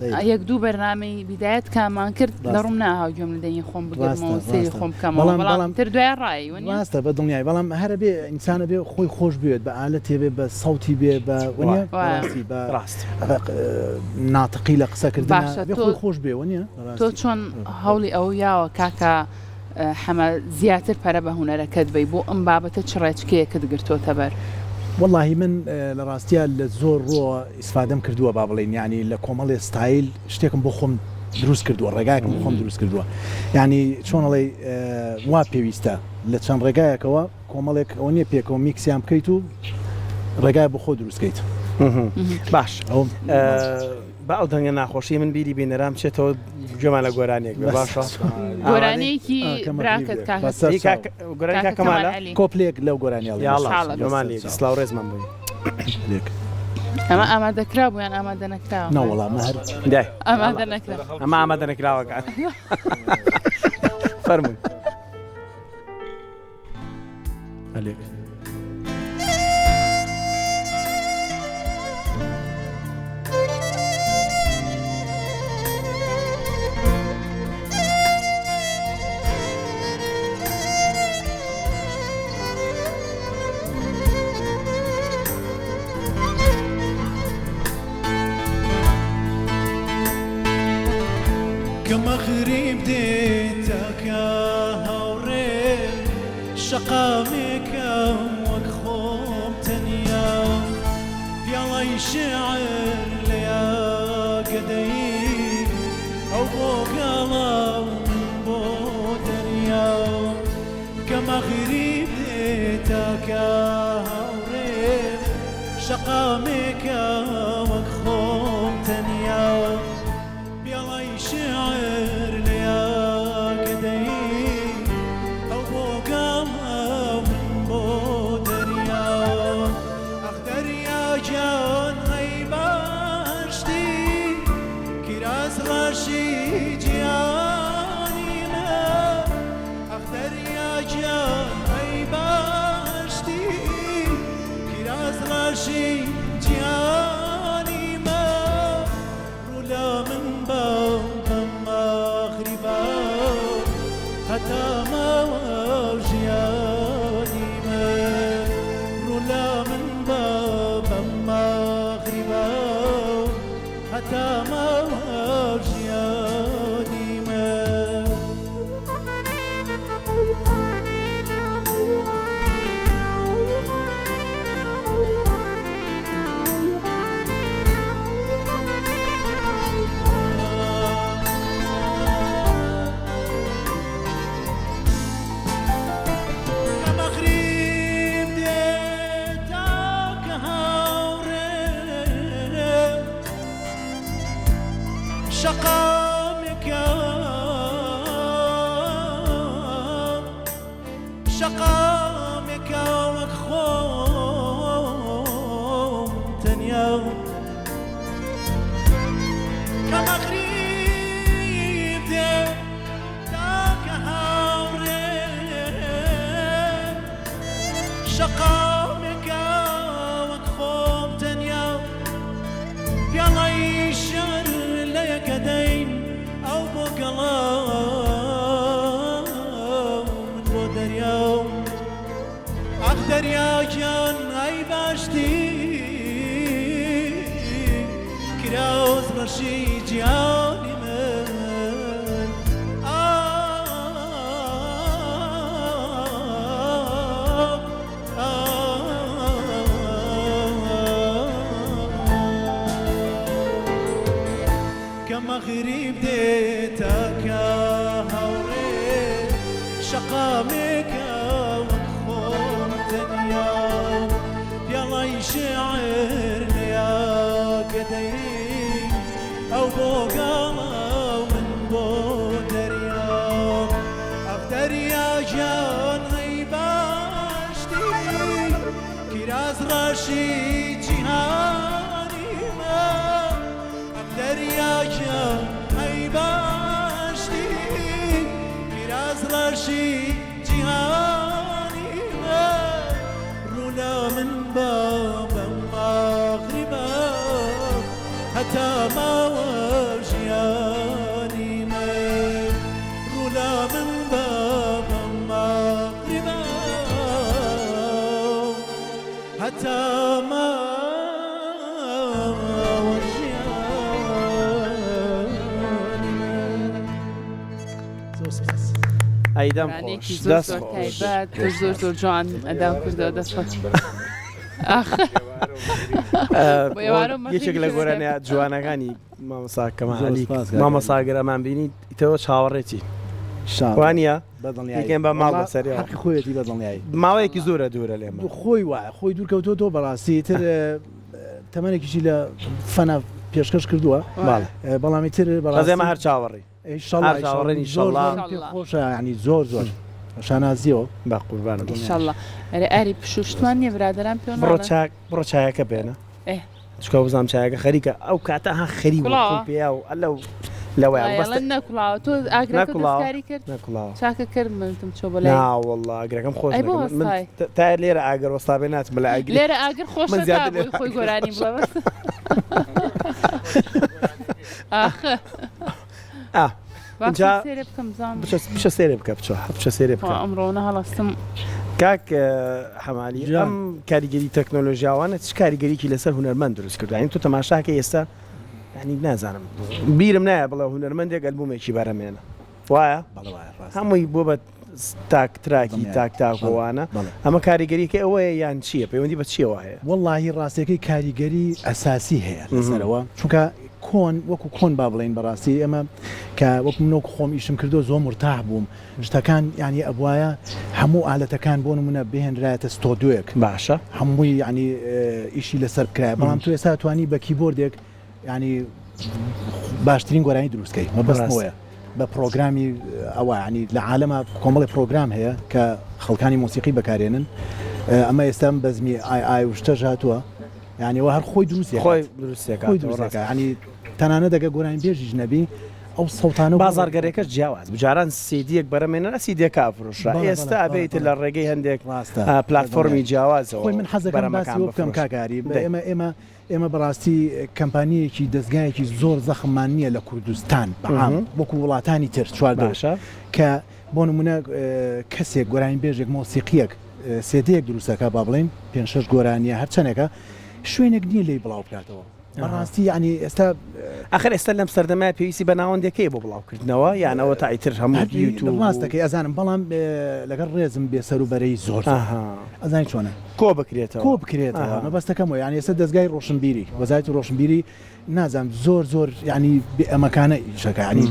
یەک دوو بەرنامەی بیدایەت کامان کرد لە ڕوم ناهاو گوێم لە دەنگی خۆم بگەمەوە سێری خۆم بکەمەوە بەڵام تر دوای ڕایی ڕاستە بە دڵنیای بەڵام هەرە بێ ئینسانە بێ خۆی خۆش بێت بە ئالە تێبێ بە سەوتی بێ بە وەنیە ناتقی لە قسەکردن خۆی خۆش بێ وەنیە تۆ چۆن هەوڵی ئەو یاوە کاکە حەمە زیاتر پەرە بە هونەرەکەت بی بۆ ئەم بابەتە چ ڕێچکەیەکت گرتۆتە بەر والله من لە ڕاستیە لە زۆر ڕۆ ئیسفادەم کردووە با بڵێن ینی لە کۆمەڵی ستایل شتێکم بۆ خۆم دروست کردووە ڕێگایەکم بۆ خۆم دروست کردووە ینی چۆنەڵێ وا پێویستە لە چەند ڕێگایەکەوە کۆمەڵێک ئەو نییە پێکەوە میکسیان بکەیت و ڕێگای بۆ خۆ دروستکەیت باش ئەو با ئەو دەنگە ناخۆشی من بیری بینەرام بچێتەوە گوێمان لە گۆرانێک باشە گۆرانەیەکی براکەت گۆرانی کاکەمالە کۆپلێک لەو گۆرانیاڵ گوێمان لێ سلااو ڕێزمان بووی ئەمە ئامادەکرا بوویان ئامادە نەکراوە ناوەڵام هەر دای ئامادە نەکرا ئەمە ئامادە نەکراوەکان فەرمووی هەلێک كمغرب ديتك هوري شقامك وكخوم تنيا يلا يشعر ليا قدي او بوقلا من بودريا كمغرب ديتك هوري شقامك وكخوم تنيا شعر ليا قدي أو بوقامها من بودريا أخدر يا جان غيباشتي كراس راشي جاني ما أخدر يا جان غيباشتي كراس راشي جاني ما رولا من باب حتى ما وجياني ما رولا من باب مغربا حتى ما وجياني ما شقامك وخوم تنيا كمغرب ديتك هوري شقامك وخوم تنيا يلا يشعر لك دين او بقلا أقدر يا جان أي باشتي كراوز رشي جاني من كمغرب ديتك هوري شقامك يلا يشعر ليا قدي او بوقاما من بودريا اقدر يا جان غيباشتي كراز راشي جهاني ما اقدر يا جان غيباشتي كراز راشي جهاني رولا من باب مغربا حتى ما وجياني ما رولا من باب مغربا حتى ما وجياني ما ئەیدەم گۆرانێکی خۆش زۆر دەست زۆر خۆش تایبەت زۆر زۆر جوان ئەدام کردەوە دەست خۆش. یەکێک لە گۆرانیا جوانەکانی مامەساکەمەلی مامەساگەرەمان بینی ئیتەوە چاوەڕێتی وانە یەکێن بە ماڵ بەسەری خۆیەتی بەدڵنیایی ماوەیەکی زۆرە دوورە لێمە خۆی وایە خۆی دوورکەوتۆ بەڕاستی تر تەمەێکیشی لە فەنە پێشکەش کردووە بەڵامی تر بەڕێمە هەر چاوەڕی چاوەڕێنی خۆشە ینی زۆر زۆر شانازیەوە بە قوربانە ئینشاءالله ئەرێ ئاری پشوشتمان نییە برادران پێ بڕۆ چایەکە بێنە چکە بزانام چایەکە خەریکە ئەو کاتە ها خەری پێیا و ئەلەو لەوەیان نەکڵاوە تۆ ئاگرەکەی کرد نەکڵاوە چاکە کرد منتم چۆ بە ناوەڵڵا ئاگرەکەم خۆش تا لێرە ئاگەر وەستابێ ناتم بەلا ئاگری لێرە ئاگر خۆش خۆی گۆرانی بڵەوە بچە سێرێ بکە بچە سێرێ بکە ئەمڕۆنە هەڵاستم کاک حەمالی ئەم کاریگەری تەکنۆلۆژیاوانە چ کاریگەریکی لەسەر هونەرمەند دروست کرد یعنی تۆ تەماشاکە ئێستا ینی نازانم بیرم نایە بڵێ هونەرمەندێک ئەلبومێکی بەرەمێنە وایە هەمووی بۆ بە تاکتراکی تاکتاکۆوانە ئەمە کاریگەریکە ئەوەیە یان چییە پەیوەندی بە چیەوە هەیە وەڵڵاهی ڕاستیەکەی کاریگەری ئەساسی هەیە لەسەرەوە چونکە کۆن وەکو کۆن با بڵێن بەڕاستی ئەمە کە وەکو منۆک خۆم ئیشم کردو زۆر مرتاح بووم شتەکان ینی ئەبواە هەموو ئالەتەکان بۆ نمونە بهێنرایەتە ستۆدیۆیەک باشە هەمووی ینی ئیشی لەسەر بکرای بەڵام تو ئێستا توانی بە کیبۆردێک ینی باشترین گۆرانی دروستکەی مەبەستەوەیە بە پرۆگرامی ئەوە ینی لە عالەمە کۆمەڵی پرۆگرام هەیە کە خەڵکانی مۆسیقی بەکارێنن ئەمە ئێستام بەزمی ئای وشتەش هاتووە یعنیەوە هەر خۆی دروستێکە ینی تەنانە دەگە گۆرانی بێژیش نەبی ئەو سەوتانە بازارگەرێکەش جیاواز بجاران سیدیەک بەرەمێنە سیدێک کافرۆشرا ئێستا ئەبێیت لە ڕێگەی هەندێک پلتفۆرمی جیاوازەوە خۆی من حەزەکەم باسی بکەم کاکاری ئێمە بەڕاستی کەمپانیەکی دەستگایەکی زۆر زەخممان نییە لە کوردستان بەعام وەکو وڵاتانی تر چواردۆشە کە بۆ نمونە کەسێک گۆرانی بێژێک مۆسیقیەک سێدەیەک دروستەکە با بڵێن 5-6 گۆرانیە هەرچەنێکە شوێنێک نییە لی بڵاو بکاتەوە بەڕاستی ینی ئێستا ئەخر ئێستا لەم سەردەمای پێویستی بە ناوەندەکەی بۆ بڵاوکردنەوە یانەوە تایتر هەموو ڕاستەکەی ئەزانم بەڵام لەگەڵ ڕێزم بێسەر و بەرەی زۆر ئەزانی چۆنە کۆ بکرێتەوە مەبەستەکەمەوە یانی ئێستا دەستگای ڕۆشنبیری وەزارەتی ڕۆشنبیری نازانم زۆر ینی ئەمەکانە ئیشەکە ینی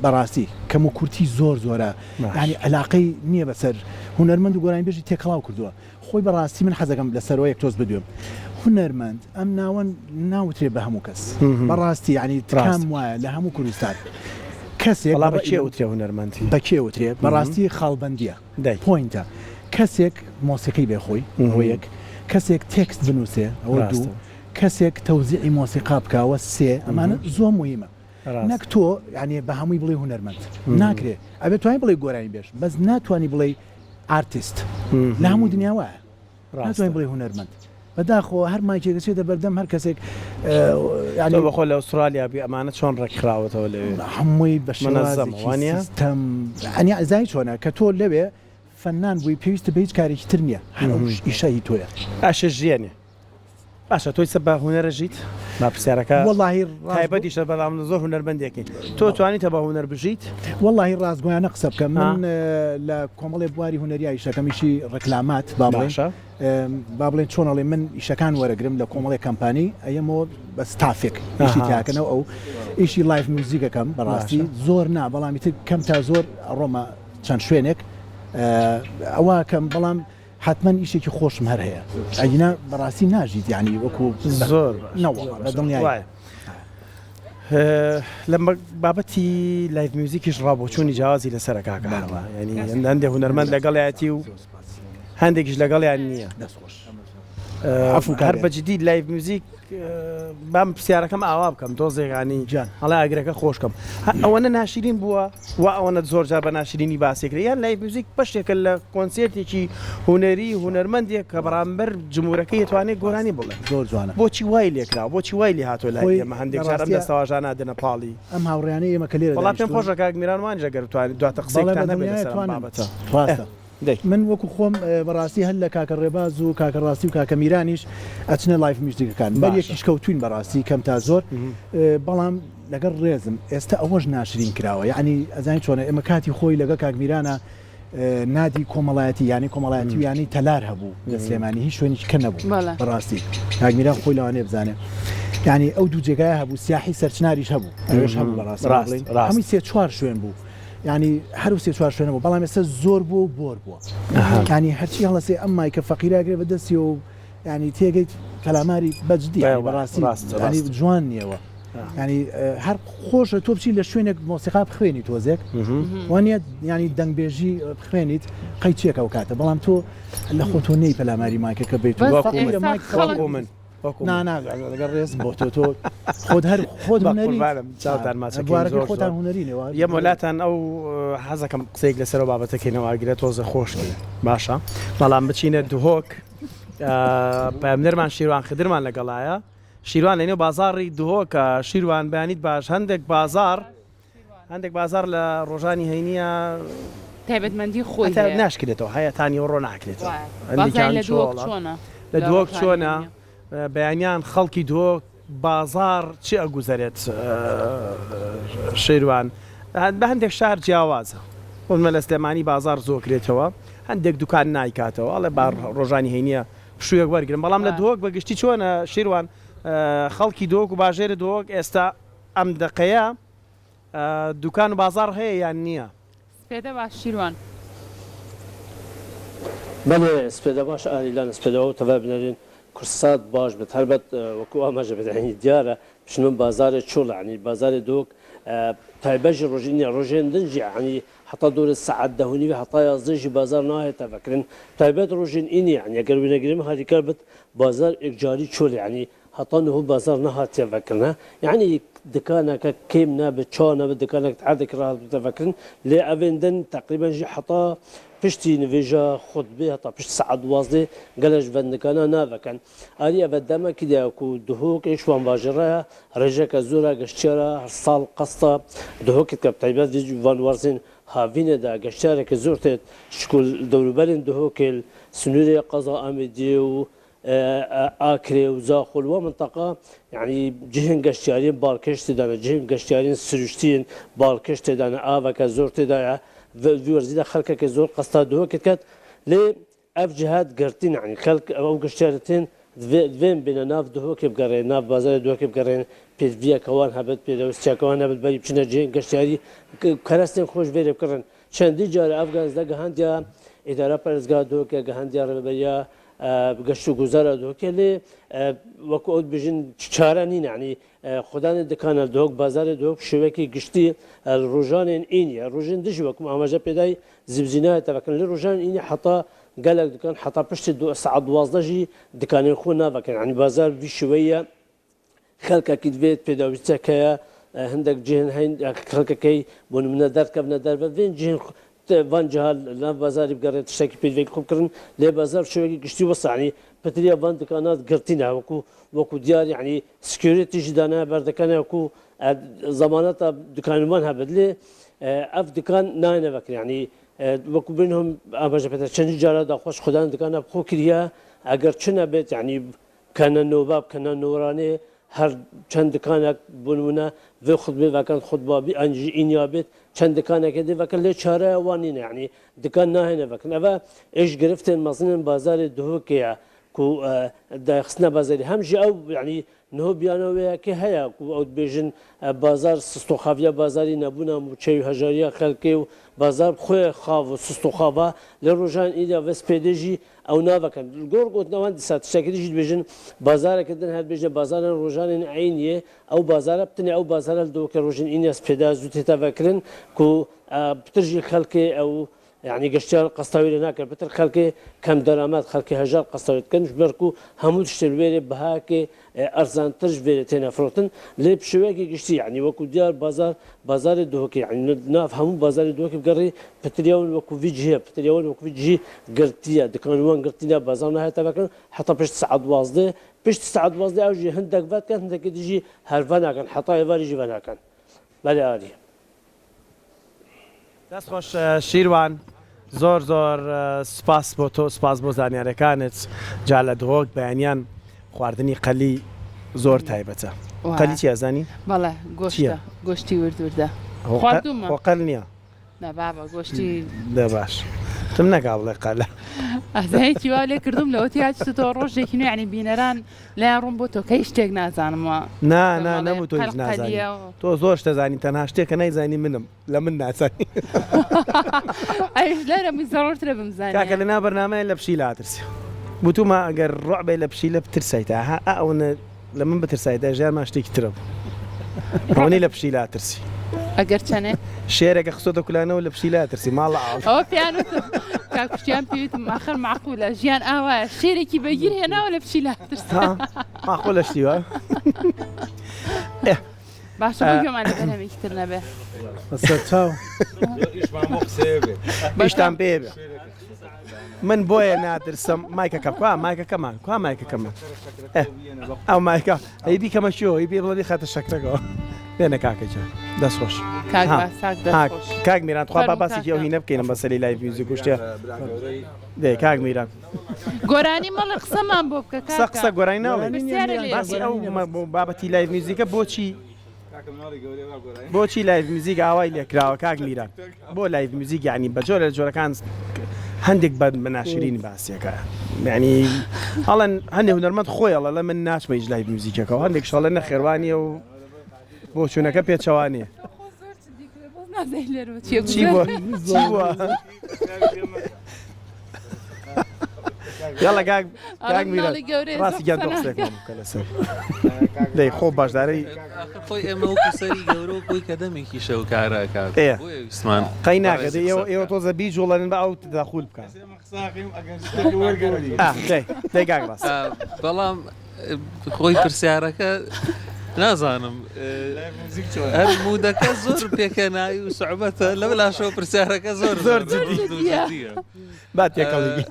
بەڕاستی کەم و کورتی زۆرە ینی علاقەی نییە بەسەر هونەرمەند و گۆرانی بێژی تێکەڵاو کردووە خۆی بەڕاستی من حەزەکەم لەسەرەوە یەک تۆز بدوێم هونەرمەند ئەم ناوەن ناوترێ بە هەموو کەس بەڕاستی ینی ترام وایە لە هەموو کوردستان کەسێک بەکێوترێ هونەرمەندی بەکێوترێ بەڕاستی خاڵبەندیە پوینتە کەسێک مۆسیقی بێخۆی یەک کەسێک تێکست بنووسێ ئەوە دوو کەسێک تەوزیعی مۆسیقا بکاوە سێ ئەمانە زۆر مهمە نەک تۆ ینی بە هەمووی بڵێ هونەرمەند ناکرێ ئەبێ توانی بڵێ گۆرانی بێژ بەس ناتوانانی بڵێ ئارتیست لە هەموو دنیا وایە ناتوانین بڵێ هونەرمەند بەداخۆ هەر مایکێکەچێتە بەردەم هەر کەسێک بەخۆ لە ئوسترالیا بی ئەمانە چۆن ڕێکخراوەتەوە لەوێ هەمووی بەشەوانی ئەزای چۆنە کە تۆ لەوێ فەنان بووی پێویستە بە هیچ کارێکی تر نییە هەر ئیشەی تۆیە ئاشە ژیانێ باشە تۆی سە بە هونەرە ژیت با پرسیارەکە وەڵاهی تایبەتیشە بەڵام زۆر هونەرمەندێکی تۆ توانیتە بە هونەر بژیت وەڵاهی ڕاستگویانە قسە بکەم من لە کۆمەڵێ بواری هونەریایی شەکەمیشی ڕکلامات با بڵێن چۆنەڵێ من ئیشەکان وەرەگرم لە کۆمەڵی کەمپانی ئەیەمەوە بە ستافێک ئیشی تاکەنەوە ئەو ئیشی لایف میوزیکەکەم بەڕاستی زۆر نا بەڵامی تر کەم تا زۆر ڕۆمە چەند شوێنێک ئەوە کەم بەڵام حتمما ئیشێکی خۆشم هەر هەیە ئەگینا بەڕاستی ناژیت یعنی وەکو زۆر بە دڵنیای لە بابەتی لایف میوزیکیش ڕابۆچوونی جیاوازی لەسەر کاکەوە ینی هەندێک هونەرمەند لەگەڵایەتی و هەندێکیش لەگەڵیان نییە هەر بەجددی لایف میوزیک بام پرسیارەکەم ئاوا بکەم دۆزێکانی هەڵا ئاگرەکە خۆشکەم ئەوەنە ناشرین بووە و ئەوەنە زۆر جار بە ناشرینی باسێکرا یان لایف میوزیک بەشێکە لە کۆنسێرتێکی هونەری هونەرمەندێک کە بەڕامبەر جمهورەکەی دەتوانێت گۆرانی بڵێ زۆر جوانە بۆچی وای لێکرا بۆچی وای لێ هاتۆ لای ئێمە هەندێک جار ئەم دەستەواژان نادەنە پاڵی ئەم هاوڕیانەی ئێمە کە لێرە وڵات پێم خۆشە کاک میرانوان جەگەر توانێت دواتە قسەیەکتان نەبێت لەسەر بابەتە ڕاستە من وەکو خۆم بەڕاستی هەر لە کاکە ڕێباز و کاکە ڕاستی و کاکە میرانیش ئەچنە لایف میوزیکەکان بەر یەکیش کەوتوین بەڕاستی کەم تا زۆر بەڵام لەگەڵ ڕێزم ئێستا ئەوەش ناشرین کراوە یعنی ئەزانی چۆنە ئێمە کاتی خۆی لەگە کاکمیرانە نادی کۆمەڵایەتی ینی کۆمەڵایەتی و ینی تەلار هەبوو لە سلێمانی هیچ شوێنی کە نەبوو بەڕاستی کاکمیران خۆی لەوانێ بزانێ ینی ئەو دوو جێگای هەبوو سیاحی سەرچناریش هەبوو ئەوش هەبوو بەڕاستی هەمووی سێ چوار شوێن بوو ینی هەرو سێ چوار شوێنە بوو بەڵام ئێستا زۆر بوو بۆر بووە ینی هەرچی هەڵەسێ ئەمای کە فەقیراگرێ بەدەستی و ینی تێگەیت کەلاماری بەجددی بەڕاستی ینی جوان نییەوە ینی هەر خۆشە تۆ بچی لە شوێنێک مۆسیقا بخوێنی تۆزێک وانە ینی دەنگبێژی بخوێنیت قەی چێکە و کاتە بەڵام تۆ لە خۆ تۆ نەی پەلاماری مایکە کە بێت من لەگەڵ ڕێز بۆ تۆ خۆت هەر خۆت خۆتان هوەرینەوە یەم وڵاتان ئەو حەزەکەم قسەیەک لەسەر بابەتەکەینەوە ئاگرێت تۆزە خۆشکی باشە بەڵام بچینە دوهۆک پامنەرمان شیروان خدرمان لەگەڵایە شیروان لەنێو بازاڕی دوهۆکە شیروان بەیانیت باش هەندێک بازار لە ڕۆژانی هەینیە تایبەتمەندی خۆی ناشکرێتەوە هەیەتانی ڕۆ ناکرێتەوە لە دووەک چۆنە بەیانیان خەڵکی دۆک بازار چی ئەگوزارێت شیروان بە هەندێک شار جیاوازە ومە لە سلێمانی بازار زۆکرێتەوە هەندێک دوکان نایکاتەوە ئەڵێ بار ڕۆژانی هەینیە شوێک وەرگرن بەڵام لە دۆک بەگشتی چۆنە شیروان خەڵکی دۆک و باژێرە دۆک ئێستا ئەم دقەیە دوکان و بازار هەیە یان نییە سپێدە باش شیروان بەڵێ سپێدە باش ئاریلان سپێدەوە تەوا بنەرێن کورسات باش بێت هەربەت وەکو ئاماژە بێت دیارە بچنم بازارێ چۆڵە عنی بازارێ دۆک تایبەژی ڕۆژینە ڕۆژێن دنجی عنی حتا دور سعات دهونی حتا یازدەژی بازار ناهێتە فکرن تایبەت ڕۆژین ئینی عنی ئەگەر وینەگریم هەریکار بێت بازار ئێکجاری چۆڵی عنی حتا نهو بازار نهاتێ فکرنە یعنی دکانەکە کێم نابێت چا نەبێت دکانێک عادێک ڕات بتەفکرن لێ ئەڤێندن تقریبا ژی حتا پشتی نوێژە خودبێ هەتا پشت سعات دوازدێ گەلەش بەندەکانە ناڤەکەن ئاری ئەڤە دەمەکی داکو دهۆک ئێشوان باژێڕایە ڕێژەکە زۆرە گەشتیارە هەر ساڵ قەستە دهۆکت کە تایبەت وان وەرزین هاڤینەدا گەشتارێکە زۆر تێت شکول دەوروبەرین دهۆکێل سنوورێ قەزا ئامێدیێ و ئاکرێ و زاخۆلوە منتەقا یعنی جهێن گەشتیارین باڵکەش تێدانە جهێن گەشتیارین سروشتین باڵکەش تێدانە ئاڤەکە زۆر تێدایە وەرزیدا خەڵکەکە زۆر قەستا دهۆکت کات لێ ئەف جهات گرتین عنی خەڵک ئەو گەشتیارەتێن دوێن بینە ناو دهۆکێ بگەڕێن ناو بازاری دهۆکێ بگەڕێن پێویەکەوان هەبێت پێدەویستیاکەوان هەبێت بەری بچنە جهێن گەشتیاری کەرەستێن خۆش بێرێ بکڕن چەندی جارە ئەفغانزدا گەهاندیا ئیدارە پەرزگا دهۆکە گەهاندیا ڕێبەریا گەشت و گوزارە دۆکێ لێ وەکو ئەو بژین چارە نین عنی خوددانی دکانە دۆک بازارێ دۆک شوێکی گشتی ڕۆژانێن ئینە ڕۆژین دژی وەکم ئاماژە پێدای زیبزینایە تەکەن لە ڕۆژان ئینی حتا گەلک دکان حتا پشتی سعات دوازدەژی دکانێن خۆ ناڤەکەن عنی بازار وی شوەیە خەڵکەکی دوێت پێداویستەکەیە هەندێک جهێن هەین خەڵکەکەی بۆ نمونە دەرکەبنە دەربە وێن جهێن وان جهال لا بازاری بگەڕێت شتێکی پێوێک خوبکردن لێ بازار شوێکی گشتی وەسانی پتریا وان دکانات گرتینە وەکو دیار یعنی سکیۆریتیشی دانا بەردەکانە وەکو زەمانەتە دکانمان هەبێت لێ ئەف دکان ناینە بەکر یعنی وەکو بینهم ئاماژە پێ چەندی جارە داخۆش خوددان دکانە بخۆ کردیا ئەگەر چ نەبێت یعنی کەنە نۆباب کەنە نۆرانێ هەر چەند دکانێک بوونە vê xutbê vekin xutbabî an jî îniya bêt çend dikaneke dê vekin lê çare wan nîne yanî dikan nahêne vekin ev êş giriftên mezinên bazarê dihokê ye ku dexistina bazarî hem jî ew yanî niho biyana wê yekê heye ku ew dibêjin bazar sistoxaviya bazarî nebûna çêw hejariya xelkê û bazar xwe xav û sistoxava lê rojan îdia vespêdê jî ew navekin gor gotina wan dîsa tiştekî jî dibêjin bazareke din her bêje bazarên rojanên eyniyê ew bazara bitinê ew bazara li doke rojên îniya spêda zû têta vekirin ku pitir jî xelkê ew yani geştyar qastawî nake pitir xelkê kem deramet xelkê hejar qastawî dikin ji ber ku hemû tiştê li wêrê bihayekê erzantir ji wêrê têne firotin lê pişivekê giştî yani wekû diyar bazarê dihokê yani nav hemû bazarê dihokê bigerî pitiriya wan wekû vî cihê pitiriya wan wekû vî cihî girtiye dikan wan girtîne bazar nahête vekirin heta pişt saet wazdê pişt saet wazdê ew jî hindek vetkin hindekê dî jî herve nakin heta êvarî jî venakin belê alî دەست خۆش شیروان زۆر زۆر سپاس بۆ تۆ سپاس بۆ زانیارەکانت جا لە دهۆک بەیانیان خواردنی قەلی زۆر تایبەتە قەلی چیازانی بەڵێ گۆشتە گۆشتی وردوردە خواردومە قەل نییە نەبابە گۆشتی دە باش تم نەگا بڵێ قەلە ئەزایکی وا لێ کردوم لەوەتی هاتیتەوە ڕۆژێکی نوێ ینی بینەران لایان ڕوون بۆ تۆ کەی شتێک نازانمەوە نا نەبوو تۆ هیچ نازانی تۆ زۆر شتەزانی تەنها شتێکە نایزانی منم لە من ناسانی ئەوش لەرە من زەڕۆرترە بمزانانی کاکە لەنا بەرنامەیە لە پشی لاترسی بوتومە ئەگەر ڕۆعبێ لە پشی لە بترسایتە ئەوە لە من بترسایتە ژیانمان شتێکی ترە بوو ڕۆنی لە پشی لاترسی ئەگەر چەنێ شێرێکە خسۆتە کولانەوە لە پشی لاترسی ماڵ ئەوە پیانوتم کاکوشتیان پێویتم ئاخر معقولە ژیان ئاوایە شێرێکی بەگیر هێناوە لە پشی لاترسی ماخۆ لە شتیوە باشە بۆ گوێمان لە بەرەمێکی تر نەبێ چاو بەشتان پێ بێ من بۆیە ناترسم مایکەکە kwa مایکەکەمان kwa مایکەکەمان ئەو مایکە ئەی بیکەمە شۆ هی بێ بڵێ خاتە شەکرەکەەوە بێنە کاکەجە دەست خۆش کاک میران خوا باباسی ئەو هی نەبکەینم بە سەری لای میوزیک گوشتە دێ کاک میران گۆرانی مەڵە قسەمان بۆ بکە قسە گۆرانی ناڵێ باسی ئەو بابەتی لای میوزیکە بۆچی لایڤ میوزیک ئاوای لێکراوە کاک میران بۆ لایڤ میوزیک یعنی بە جۆرە لە جۆرەکان هەندێک بەناشرینی باسیەکە یعنی هەڵەن هەندێک هونەرمەند خۆیڵە لە من ناچمەیش لایڤ میوزیکەکەەوە هەندێک شەڵە نەخێوانیە و بۆ چوونەکە پێچەوانیە یاڵە کاک میران ڕاستی گیان دۆخسێکم بکە لەسەر دەی خۆ باشدارەی خۆی ئێمە وەکو سەری گەورە و کۆی کە دەمێکی شەو کارەکات ویسمان قەی ناکە ئێوە تۆزە بی جوڵەن بە ئەو تداخول بکە دەی کاک ڕاست بەڵام خۆی پرسیارەکە نازانم هەر مودەکە زۆر پێکەنایی و سوعبەتە لە بەلاشەوە پرسیارەکە زۆر جدیە با تێکەڵی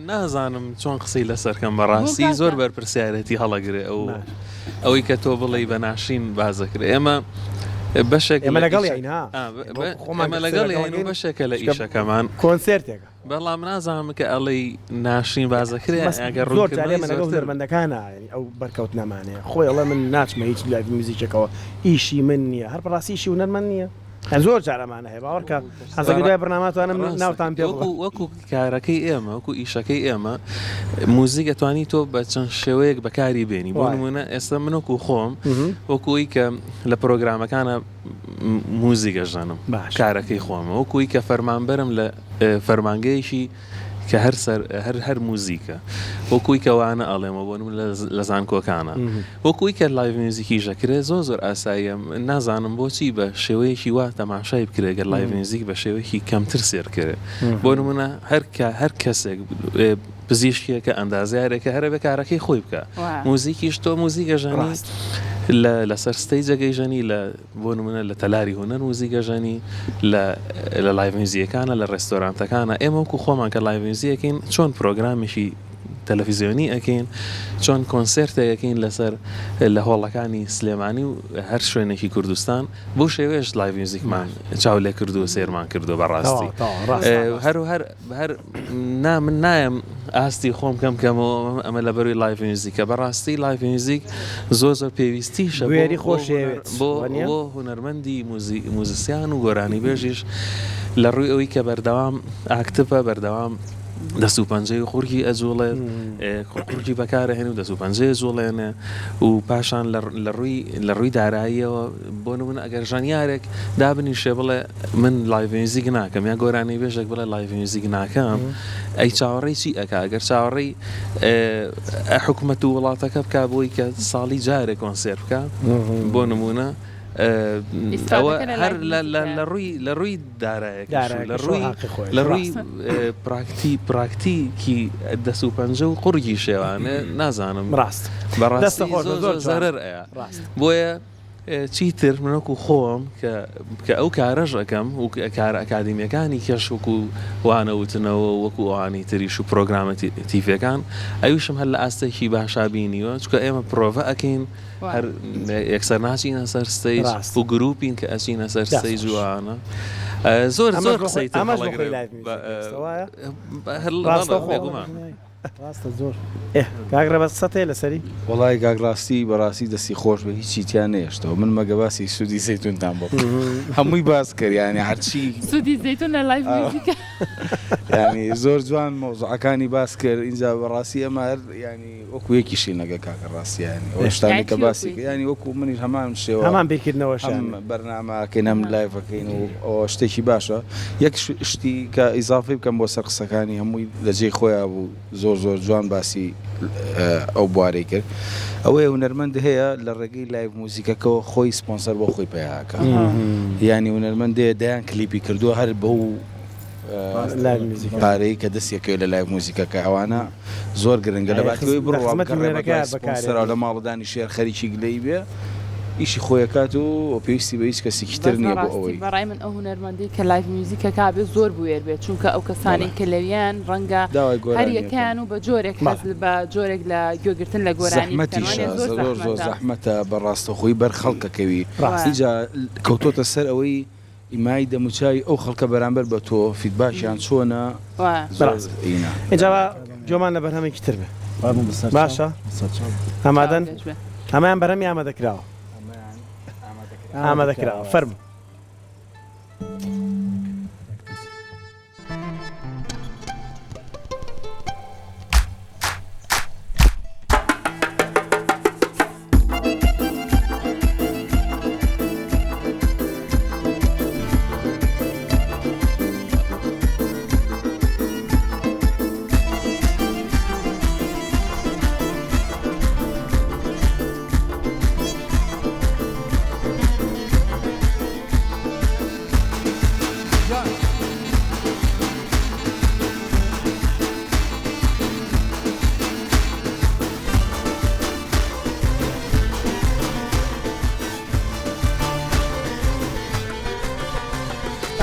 نازانم چۆن قسەی لەسەرکەم بەڕاستی زۆر بەرپرسیارەتی هەڵەگرێ ئەوەی کە تۆ بڵێ بە ناشین بازەکرێ ئێمە بەشێک ئەمە لەگەڵ ئەمە لەگەڵ بەشێکە لە ئیشەکەمان کۆنسرتێکە بەڵام نازانم کە ئەڵێ ناشین بازەکرێ ئەگەر زۆر جارێمە لەگەڵ هونەرمەندەکانە ئەو بەرکەوت نەمانەیە خۆی ئەڵێ من ناچمە هیچ لایڤ میوزیکێکەوە ئیشی من نییە هەر بەڕاستی ئیشی هونەرمەند نییە زۆر جارەمانە هەیە باوەڕکە حەزەکەی بەرنامەتوانم ناوتان پێ وەکو کارەکەی ئێمە وەکو ئیشەکەی ئێمە موزیک دەتوانی تۆ بە چەند شێوەیەک بەکاری بێنی بۆ نمونە ئێستا من وەکو خۆم وەکوی کە لە پرۆگرامەکانە موزیکە ژەنم کارەکەی خۆمە وەکوی کە فەرمانبەرم لە فەرمانگەیەکی کە هەر موزیکە وەکوی کەوانە ئەڵێمە بۆ لە زانکۆکانە وەکوی کە لایڤ میوزیکی ژەکرێ زۆر ئاساییە نازانم بۆچی بە شێوەیەکی وا تەماشای بکرێت گەر لایڤ میوزیک بە شێوەیەکی کەمتر سێرکرێت بۆ نمونە هەر کەسێک پزیشکیەکە ئەندازیارێکە هەرە بەکارەکەی خۆی بکە موزیکیش تۆ موزیکە ژەنی لەسەر ستەیجەگەی ژەنی بۆ نمونە لە تەلاری هونەر موزیکە ژەنی لە لایڤ میوزیەکانە لە ڕێستۆرانتەکانە ئێمە وەکو خۆمان کە لایڤ میوزیەکەین چۆن پرۆگرامێکی تەلەڤیزیۆنی ئەکەین چۆن کۆنسرتێکەکەین لەسەر لە هۆڵەکانی سلێمانی و هەر شوێنێکی کوردستان بۆ شێوێش لایڤ میوزیکمان چاو لێ کردو و سێرمان کردو بەڕاستی هەر من نایم ئاستی خۆم کەمەوە ئەمە لە بەروی لایڤ میوزیکە بەڕاستی لایڤ میوزیک زۆر پێویستیشە بۆ هونەرمەندی موزیسیان و گۆرانی بێژیش لە ڕووی ئەوەی کە بەردەوام ئاکتیڤە بەردەوام دەست و پەنجەی و خوڕکی ئەجوڵێت خوڕکی بەکارەهێن و دەست و پەنجەی جوڵێنێ و پاشان لە ڕووی داراییەوە بۆ نمونە ئەگەر ژانیارێک دابنیشێ بڵێ من لایڤ میوزیک ناکەم یا گۆرانی بێژێک بڵێ لایڤ میوزیک ناکەم ئەی چاوەڕێی چی ئەکا ئەگەر چاوەڕێی حکوومەت و وڵاتەکە بکە بۆی کە ساڵی جارێک کۆنسێر بکە بۆ نمونە ئەوە هەر لە ڕووی دارایەک لە ڕووی پراکتیکی دەست و پەنجە و قوڕگی شێوانە نازانم ڕاست بەڕاستی زۆر زەرەر ئەیە بۆیە چیتر منوەکو خۆم کە ئەو کارەژ ئەەکەم و کار ئەکادیمیەکانی کەش وەکو وانەوتنەوە وەکو ئەوانی تریش و پرۆگرامە تیفەکان ئەویشم هەر لە ئاستێکی باشابینیوە چکە ئێمە پرۆڤە ئەکەین هەر یەکسەر ناچینە سەر ستەیج و گروپین کە ئەچینە سەر ستەیج جوانە زۆر قسەی ڕاستە زۆر کاگرە بە سەتێ لەسەری وڵی گاگڕاستی بەڕاستی دەستی خۆش بە هیچی تیان نێشتەوە من مەگە باسی سوودی سەیتونتان بۆ هەمووی باس کرد ینی هەرچی سوودی زەیتون لە لایڤ میوزیکە ینی زۆر جوان مۆزوعەکانی باس کرد اینجا بەڕاستی ئەمە هەر ینی وەکو یەکیشی نەگە کاکە ڕاستیانی ئەو شتانی کە باسی ینی وەکو منیش هەمان شێوە هەمان بیرکردنەوەشان بەرنامەکەین ئەم لایڤەکەین و ئەوە شتێکی باشە یەک شتی کە ئیزافی بکەم بۆ سەر قسەکانی هەمووی لەجێی خۆیان بوو زۆر جوان باسی ئەو بوارەی کرد ئەوەیە هونەرمەند هەیە لە ڕێگەی لایڤ موزیکەکەەوە خۆی سپۆنسەر بۆ خۆی پێیاکە ینی هونەرمەندێ دایان کلیپی کردووە هەر بەو پارەی کە دەستێکەوە لە لایڤ موزیکەکە ئەوانە زۆر گرنگە لە باکەوەی بڕوە لە ماڵدانی شێر خەریکی گلەی بێ ئیشی خۆیەکات و پێویستی بە هیچ کەسێکیتر نییە بۆ ئەوەی بەڕای من ئەو هونەرمەندی کە لایڤ میوزیکەکە بێ زۆر بوێر بێت چونکە ئەو کەسانی کە لەویان ڕەنگە هەر یەکیان و بە جۆرێک بە جۆرێک لە گوێگرتن لە گۆرانی زۆر زەحمەتە بەڕاستەخۆی بەر خەڵکەکەوی ڕاستیجا کەوتۆتە سەر ئەوەی ئیمای دەموچای ئەو خەڵکە بەرامبەر بە تۆ فیدباکیان چۆنە ئێجاوە جۆمان لە بەرهەمێکی تر بێ باشە ئامادەن ئەمایان بەرەمی ئامادەکراوە ئامادەکراوە فەرموو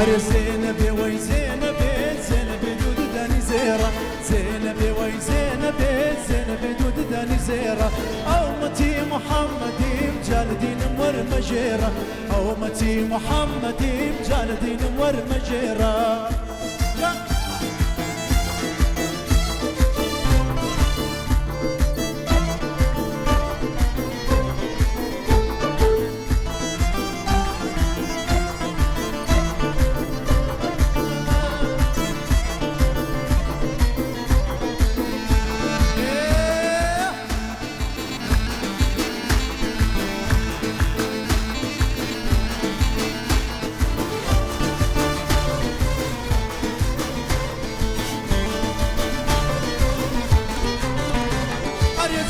أري زينبي وي زينبي زينبي دود داني زيرة زينبي وي زينبي زينبي دود داني زيرة أمتي محمدي مجال دين مور مجيرة أمتي محمدي مجال دين مور مجيرة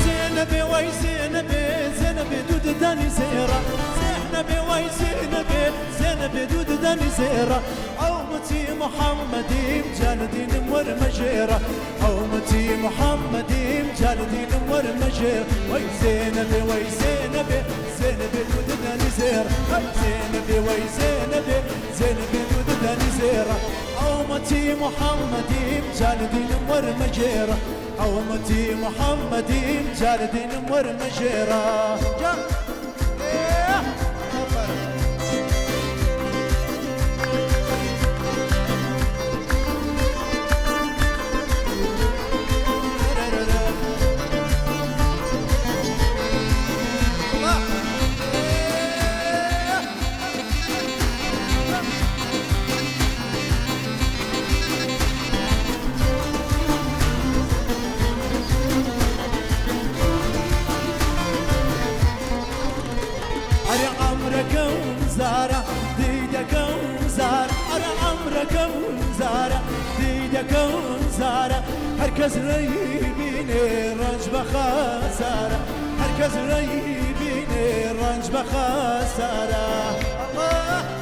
زينبي وي زينبي زينبي دود داني زيرة زينبي وي زينبي زينبي دود داني زيرة أمتي محمدي مجال دين مور مجيرة أمتي محمدي مجال دين مور مجيرة وي زينبي وي زينبي زينبي دود داني زيرة زينبي وي زينبي زينبي دود داني زيرة أمتي محمدي مجال دين مور مجيرة أمتي محمدي مجال دين مور مجيرة هركز ريبيني رنج بخسارة هركز ريبيني رنج بخسارة الله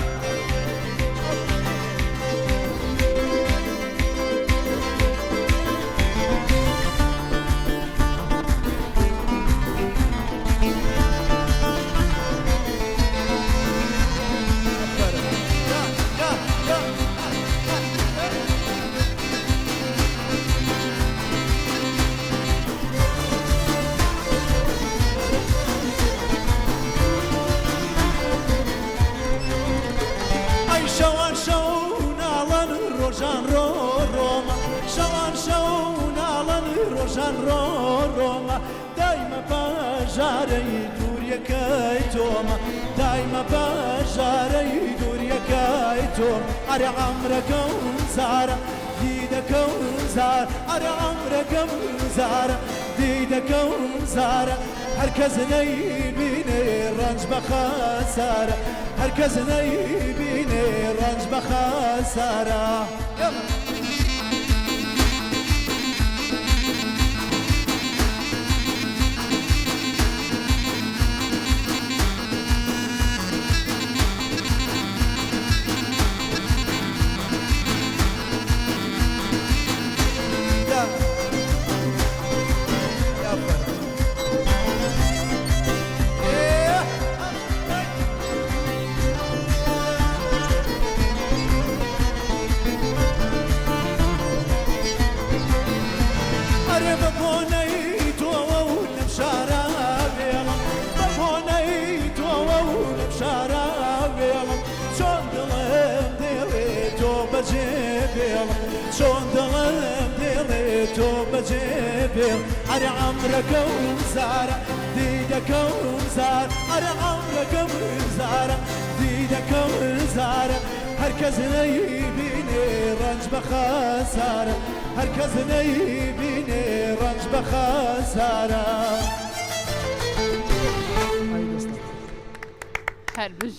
باژارەی دووریەکەی تۆمە دایمە باژارەی دووریەکەی تۆم ئەرە عەمرەکەم زارە دیدەکەم زار ئەرە عەمرەکەم زارە دیدەکەم زارە هەرکەس نەیبینێ ڕەنج بە خەسارە هەرکەس نەیبینێ ڕەنج بە خەسارە چۆن دڵم دێڵێ تۆ بەجێبێڵ ئەرە عەمرەکەم زارە دیدەکەم زار ئەرە عەمرەکەم زارە دیدەکەم زارە هەرکەس نەیبینێ ڕەنج بە خەسارە هەرکەس نەیبینێ ڕەنج بە خەسارە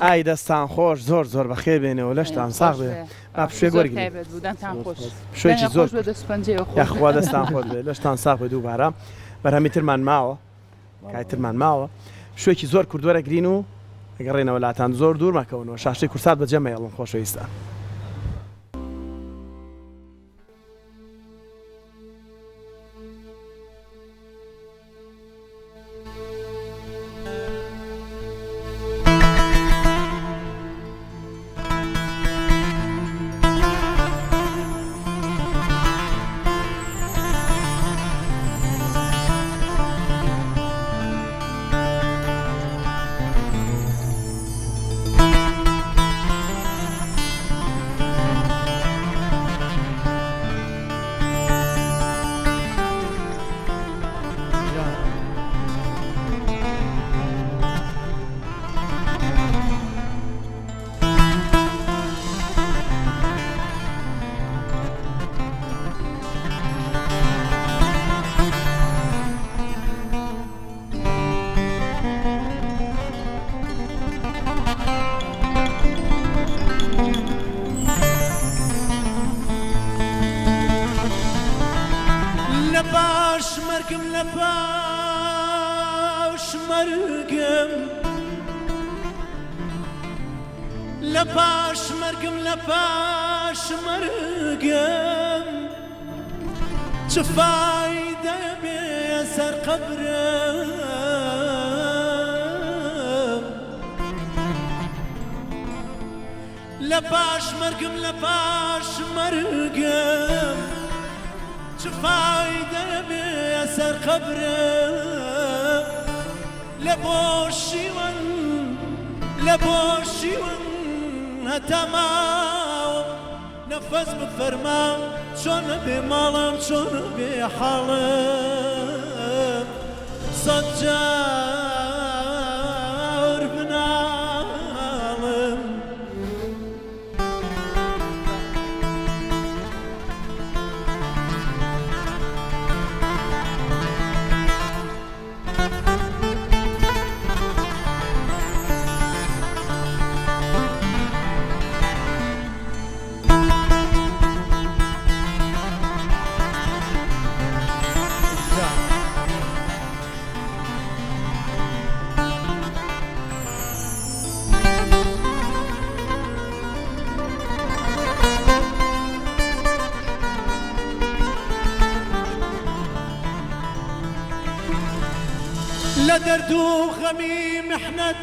ئای دەستان خۆش زۆر زۆر بەخێ بێنەوە لەشتان ساغ بێ پشوێ گوەرگێ شوێکی زۆر یاخوا دەستان خۆت بێ لەشتان ساغ بێ دووبارە بەرهەمیترمان ماوە کایترمان ماوە شوێکی زۆر کوردوەرە گرین و ئەگەڕێنەوە وڵاتان زۆر دوور مەکەونەوە شاشەی کورسات بەجێمە هێڵن خۆشەویستان مرگم لباش مرگم لباش مرگم لباش مرگم چه فایده بی سر قبرم لباش مرگم لباش مرگم چه فایده بی سر قبرم لبوشی ون هتمام نفس بفرمان چون بی مالم چون بی حالم صجار بنالم لدرد وغمي محنت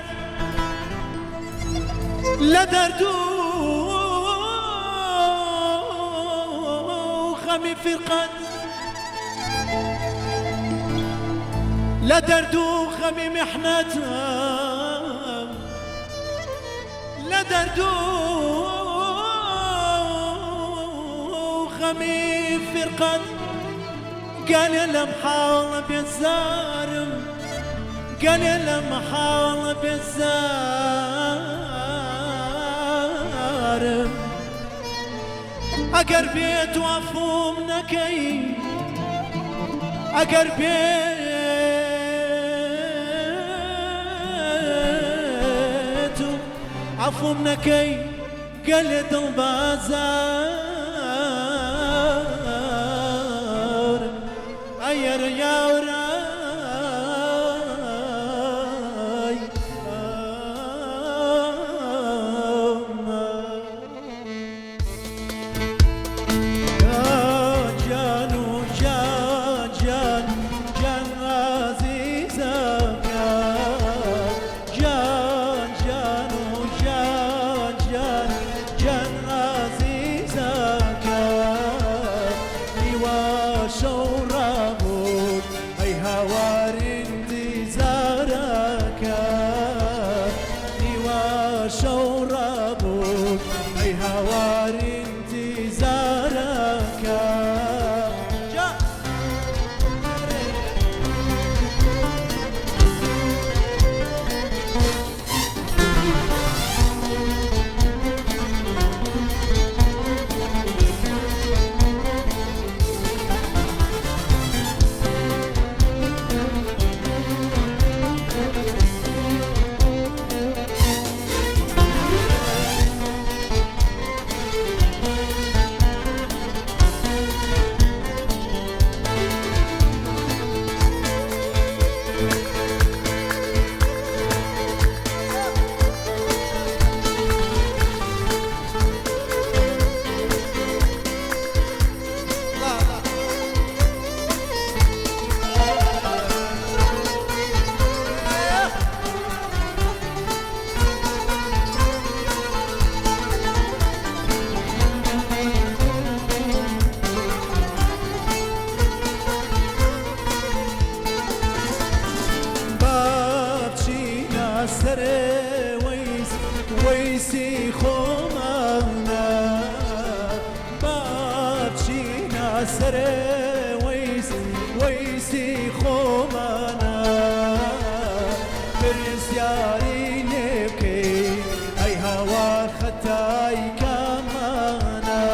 لدرد وغمي فرقت لدرد وغمي محنت لدرد وغمي فرقت قال يا لمحة بيتزارم قال لما حاول بالزار اگر بيت وعفو منكي اگر بيت عفو منكي قلد البازار اير يا وراي ويسي خمانا بابشينا سري ويسي خمانا برسياري نبكي اي هوا ختاي كمانا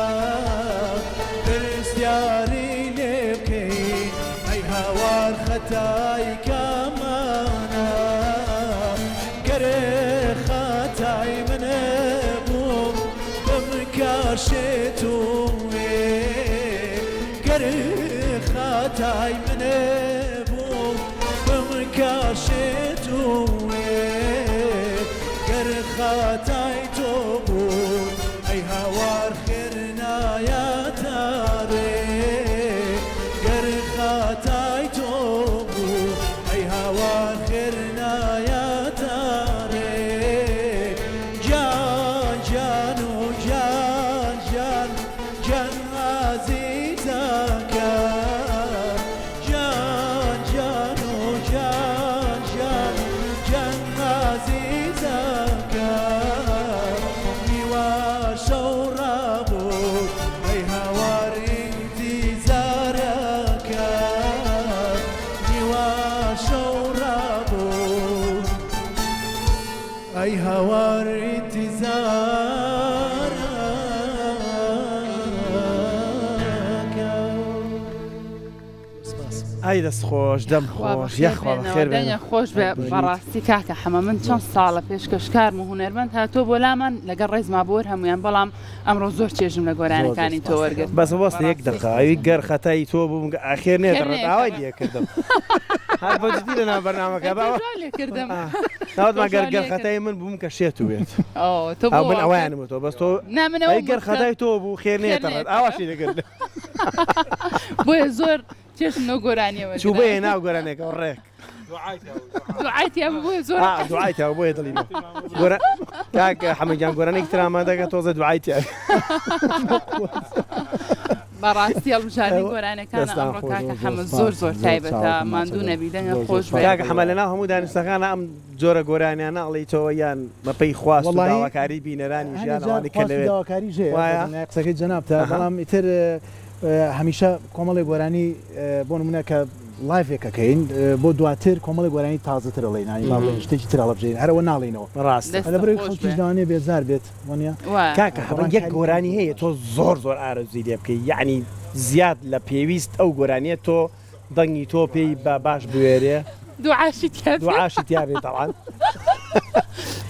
برسياري نبكي اي هوا ختاي كمانا خاتاي من ابو بمكاشتو خاتاي من ابو بمكاشتو خاتاي توبو اي هوار خيرنا يا تاري خاتاي توبو اي هوار خيرنا يا تاري اي هوار انتظارك ئای دەست خۆش دەم خۆش یەخوا بەخێر بێنە خۆش بێ بەڕاستی کاکە حەمە من چەند ساڵە پێشکەشکارم و هونەرمەند هاتۆ بۆ لامان لەگەڵ ڕێزما بۆر هەمویان بەڵام ئەمڕۆ زۆر چێژم لە گۆرانەکانی تۆ وەرگرت بەس وەست یەک دەقاوی گەر خەتای تۆ بووم ئاخێر نێدەڕێت ئاوای لێکردم هەر بەجددی لە ناوبەرنامەکە کردم ناوتما گەر خەتای من بووم کە شێت و بێت تۆ من ئەویانم تۆ بەس تۆ گەر خەتای تۆ بوو خێر نێتەڕێت ئاواشی لەگەر بۆیە زۆر چێژم لەو گۆرانیەوە چوو بێ ناو گۆرانێکەوە ڕێک دوعایتیا بۆیە زۆر دوعایتەوە بۆیە دڵینەوە کاکە حەمەدیان گۆرانێک تر ئامادەکە تۆزە دوعایتیا بەڕاستی هەڵبژاردنی گۆرانەکان ئەمڕۆ کاکە حەمە زۆر زۆر تایبەتە ماندوو نەبی دەنگە خۆش بێ کاکە حەمە لەناو هەموو دانیشتەکانە ئەم جۆرە گۆرانیانە ئەڵێیتەوە یان بەپەی خواست و داواکاری بینەرانی ژیانەوانی کە لەوێت داواکاری ژێ قسەکەی جەنابتە بەڵام ئیتر هەمیشە کۆمەڵی گۆرانی بۆ نمونە کە لایڤێکەکەین بۆ دواتر کۆمەڵی گۆرانی تازەتر ئەڵێن نانی شتێکی تر هەڵەبژێن هەرەوە ناڵێنەوە ڕاستە دەست لەبەر خۆش خەڵکیش بێ. داوانێ بێزار بێت وانە کاکە حەبەن یەک گۆرانی هەیە تۆ زۆر ئارەزوی لێ بکەی یعنی زیاد لە پێویست ئەو گۆرانیە تۆ دەنگی تۆ پێی باش بوێرێ دوعاشی تیا بێ. دوعاشی تیاابێت تاوان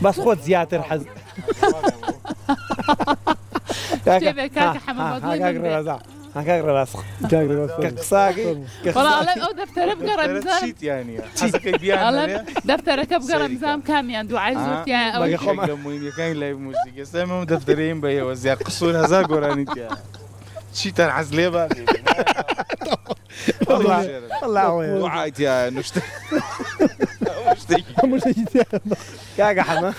بەس خۆت زیاتر حەز شتێ کاکە حەمەد بەدڵی من بێ. هەکاک ڕێباز کە قساکەی وەڵا ئەڵێن ئەو دەفتەرە بگەڕێ بزانم چیتیانە چیزەکەی بیان ئەڵێن دەفتەرەکە بگەڕێ بزانم کامیان دوعای زۆرتیان ئەو لە موینەکانی لای موزیک ئێستامەم دەفتەرەیەم بەیەوە زیاد قسوور هزار گۆرانی تیا چیتان حەز لێ با دوعایتیا نوشتە هەموو شتێکی تیا کاکە حەمە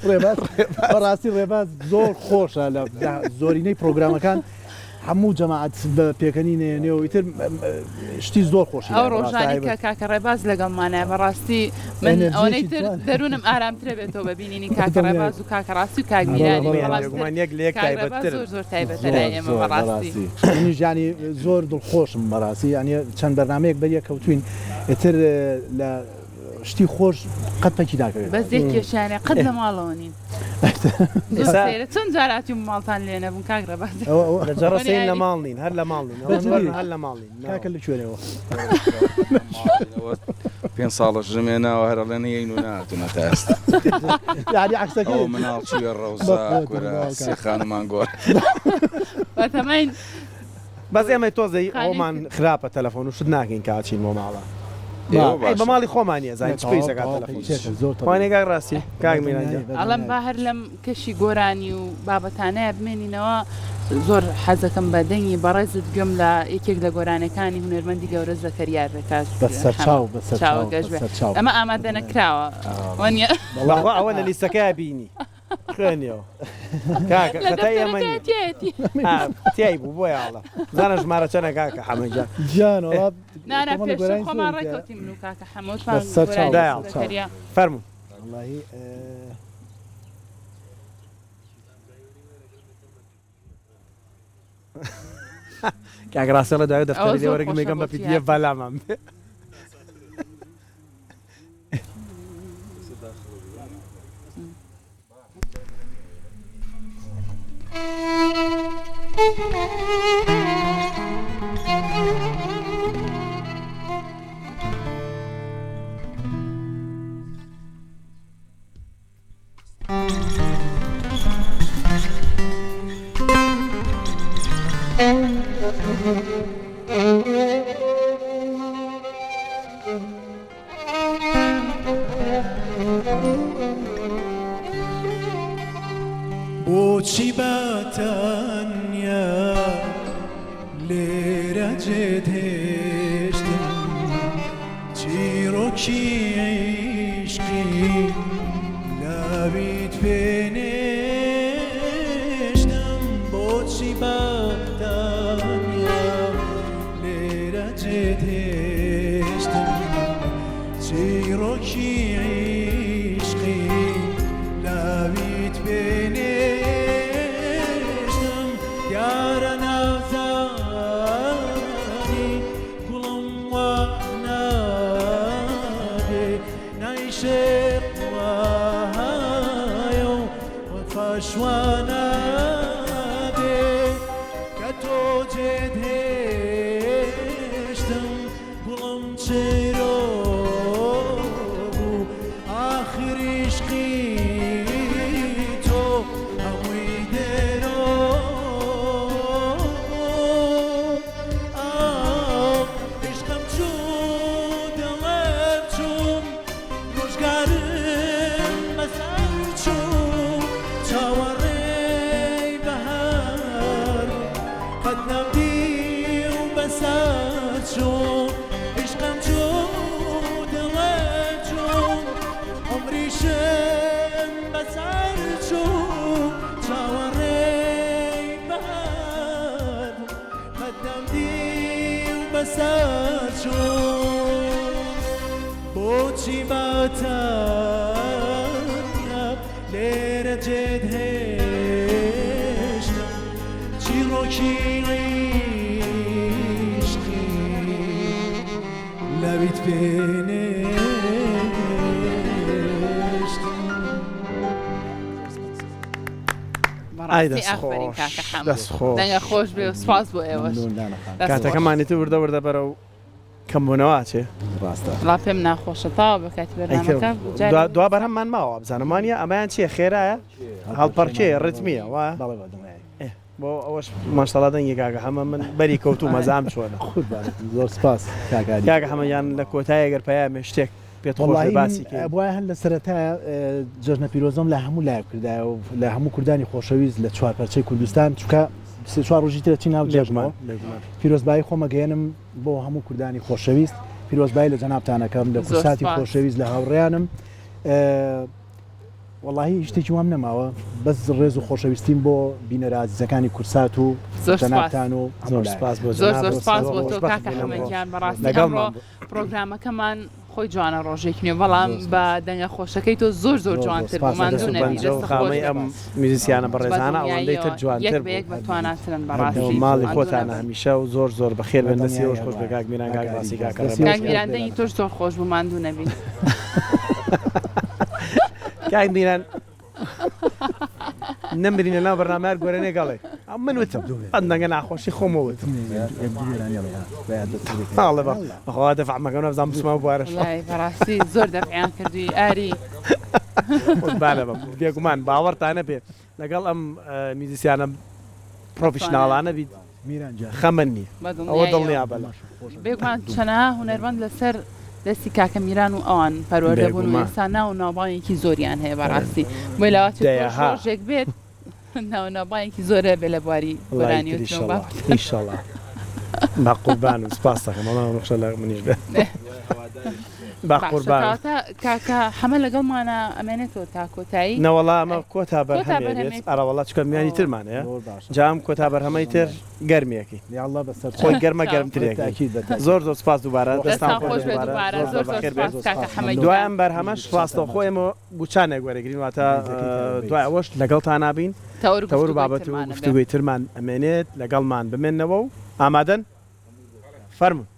ڕێباز بەڕاستی ڕێباز زۆر خۆشە لە زۆرینەی پرۆگرامەکان هەموو جەماعەت بە پێکەنی نێنێەوە ئیتر شتی زۆر خۆشی ئەو ڕۆژانی کە کاکە ڕێباز لەگەڵمانە بەڕاستی من ئەوەی تر دەروونم ئارامترە بێتەوە ببینینی کاکە ڕێباز و کاکە ڕاستی و کاگمیرانی یەک لێک تایبەتتر زۆر زۆر تایبەتەرە ئێمە بەڕاستی منیش ینی زۆر دڵخۆشم بەڕاستی ینی چەند بەرنمەیەک بەریە کەوتوین ئێتر لە شتی خۆش قەت پەکی ناکەوێت بەس دێک کێشانێ قەت لە ماڵەوە نین چەند جاراتی ماڵتان لێ نەبوون کاک ڕێباز لە جەڕەسەین لە ماڵ نین هەر لە ماڵ نین هەر لە ماڵ نین کاکە لە کوێنەوە 5 ساڵە ژمێناوە هەرڵێن هەین و ناتونە تا ئێستا یعنی عکسەکە ئەو مناڵچوویە ڕەوزا گورە سێ خانمان گۆر بەتەمەین بەس ئێمە تۆزەی ئەومان خراپە تەلەفۆن و شت ناکەین کاچین بۆ ماڵە بە ماڵی خۆمانیە زای چپی سەکات تەلەفۆنوانێگا ڕاستی کاک میرانجا ئەڵەم با هەر لەم کەشی گۆرانی و بابەتانەیە بمێنینەوە زۆر حەزەکەم بە دەنگی بەڕێزت گوێم لە یەکێک لە گۆرانەکانی هونەرمەندی گەورە زەکەریا ڕێکاز ئەمە ئامادە نەکراوە وانە ئەوە لە لیستەکەی بینی خوێنیەوە کاکە ئێمە تیای بوو بۆ یاڵە زانە ژمارە چەنە کاکە حەمەجا گیان نانە پێش خۆمان ڕێکەوتی من و کاکە حەمۆتان فەرموو کاکە ڕاستە لە دوای دەفتەری لێ وەرەگرم میگەم بە پی بەلامان بێ بۆچی بەتەنیا لێرە جێدێشتم چیرۆکی عیشقی ناویت پێنێشتم بۆچی بەتەنیا لێرە جێدێشتم چیرۆکی عیشقی ناویت پێنێشتم یارە نازانی گوڵم وا نابێ نایشێق وایە و وەفاش وا نابێ کە تۆ جێت هێشتم گوڵم چێرۆ بوو ئاخر عیشقی بۆچی بەتەنیا لێرە جێت هێشتم چیرۆکی عیشقی فينيشت ئای بەڕاستی دەست ئافرین خۆش کاکە حەمد دەست خۆش دەنگە خۆش بێ و سپاس بۆ ئێوەش کاتەکەمانی تو وردە وردە بەرە و کەمبوونەوە چێ ڕاستە وڵا پێم ناخۆشە تاوا بە کاتی بەرنامەکە دوا بەرهەممان ماوە بزانمانە ئەمایان چیە خێرایە هەڵپەرچێ ڕتمیە وایە بەڵێ بەدڵنیایی بۆ ئەوەش ماشتەڵا دەنگی کاکە هەمە من بەری کەوتو مەزام چۆنە خود زۆر سپاس کاکاری کاکە هەمەیان لە کۆتایی گەر پەیامێ شتێک پێت خۆش باسی کرد وای هەن لە سەرەتا جژنە پیرۆزم لە هەموو لایە کردای و لە هەموو کوردانی خۆشەویست لە چوار پەرچەی کوردستان چکە چوار ڕۆژی ترە چی ناو جێژمان پیرۆزبایی خۆمەگەێنم بۆ هەموو کوردانی خۆشەویست پیرۆزبایی لە جەنابتانەکەم لە کورساتی خۆشەویست لە هاوڕێیانم وڵی شتێکی وام نەماوە بەس ڕێز و خۆشەویستیم بۆ بینەرازیزەکانی کورسات و جەنابتان و زۆر سپاس بۆ زۆر سپاس بۆ تۆ کاکە حەمەدیان بەڕاستی ئەمڕۆ پرۆگرامەکەمان خۆی جوانە ڕۆژێکنێ بەڵام بە دەنگە خۆشەکەی تۆ زۆر جوانتر بۆماندوو نەبی خامەی ئەم میزیسیانە بەڕێزانە ئەوەندەی تر جوانتر بەیەک بە تواناترن بەڕاستی ماڵی خۆتانە هەمیشە و زۆر بەخێر بێن دەستی ئەوش خۆش بە کاک میران کاک باسی کاکە کاک میران دەنگی تۆش زۆر خۆش بۆماندوو نەبی کاک میران نمرینە ناو بەرنامەیە گۆرەنێ گەڵێ من وتم ئەندەنگە ناخۆشی خۆمەوت هاڵێ بەخوا دەفعمەکەم نەبزانم بچمەوە بوارەش بەڕاستی زۆر دەفعیان کردووی ئاری بانە بە بێگومان باوەڕتانە بێت لەگەڵ ئەم میزیسیانە پرۆفیشناڵانە بیت خەمەن نیە ئەوە دڵنیا بەلا بێگومان چەنە هونەرمەند لەسەر دەستی کاکە میران و ئەوان پەروەردەبوون و ئێستا ناو ناوبانێکی زۆریان هەیە بەڕاستی بۆی لاوەتی ڕۆژێک بێت ناو ناوبانێکی زۆرە بێ لە بواری گۆرانی و ئینشاڵڵا با قوربان و سپاس دەکەم ئەمە نەخشە لە منیش بێت با قوربان کاکە هەمە لەگەڵمانە ئەمێنێتەوە تا کۆتایی نەوەڵا ئەمە کۆتا بەرهەمێت ئەراوەڵات چکە میانی ترمانەیە جام کۆتا بەرهەمەی تر گەرمیەکی خۆی گەرمە گەرمترێکی زۆر سپاس دووبارە دەستان خۆش دوایان بەرهەمەش ڕاستە خۆیمەوە گوچانێک وەرەگرین واتە دوای ئەوەش لەگەڵتان نابین تەور بابەت و گفتوگوی ترمان ئەمێنێت لەگەڵمان بمێنەوە و ئامادەن فەرمون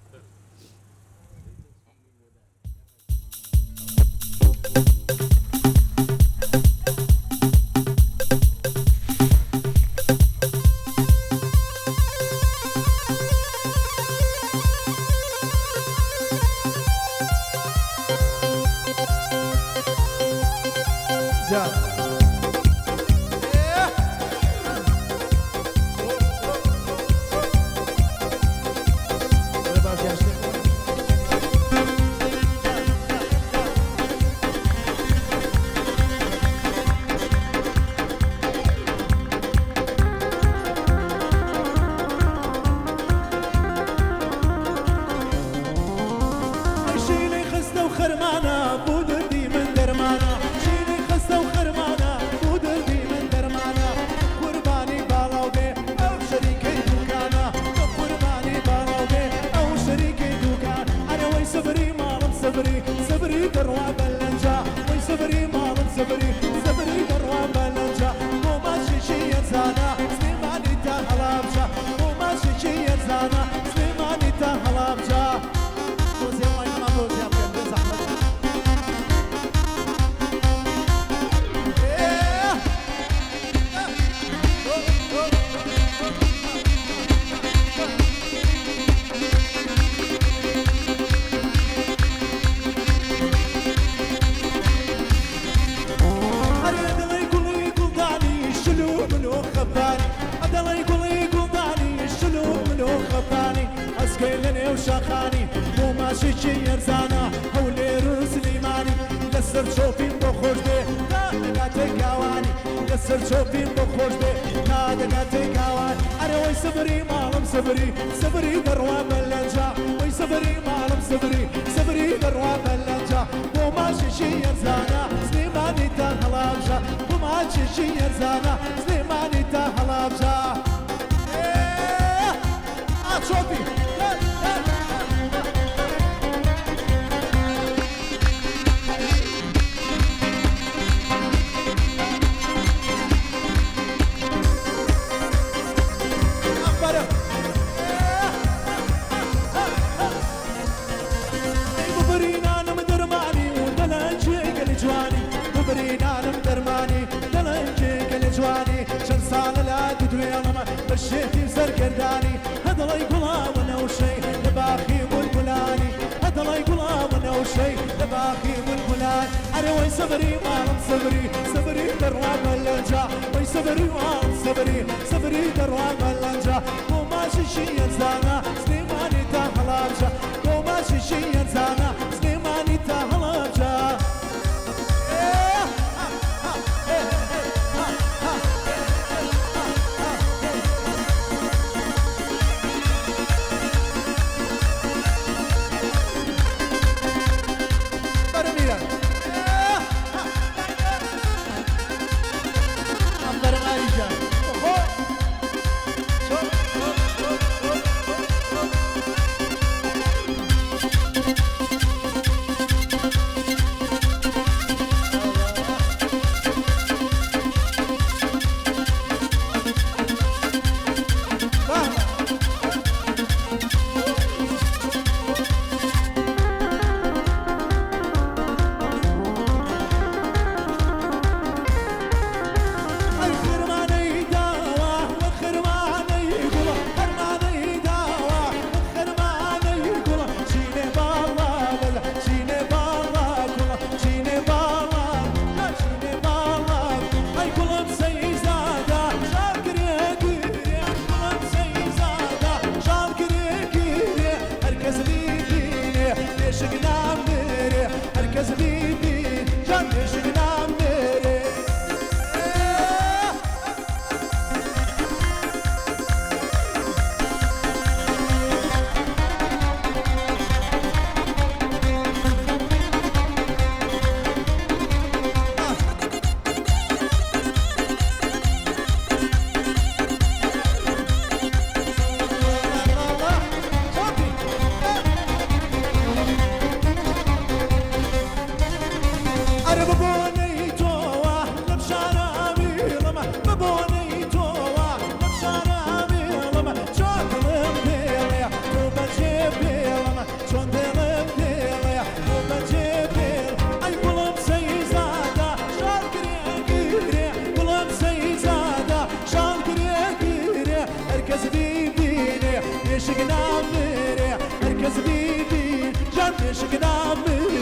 بشيتي سرقرداني هذا لا يقول وانا وشي لباخي والبلاني هذا لا يقول وانا وشي لباخي والبلان انا وين صبري ما صبري صبري درام اللنجا وين صبري ما صبري صبري درام اللنجا وما شي ينزانا سليماني تهلاجا وما شي ينزانا سليماني تهلاجا عشقنا مري مركز بيبي جان عشقنا مري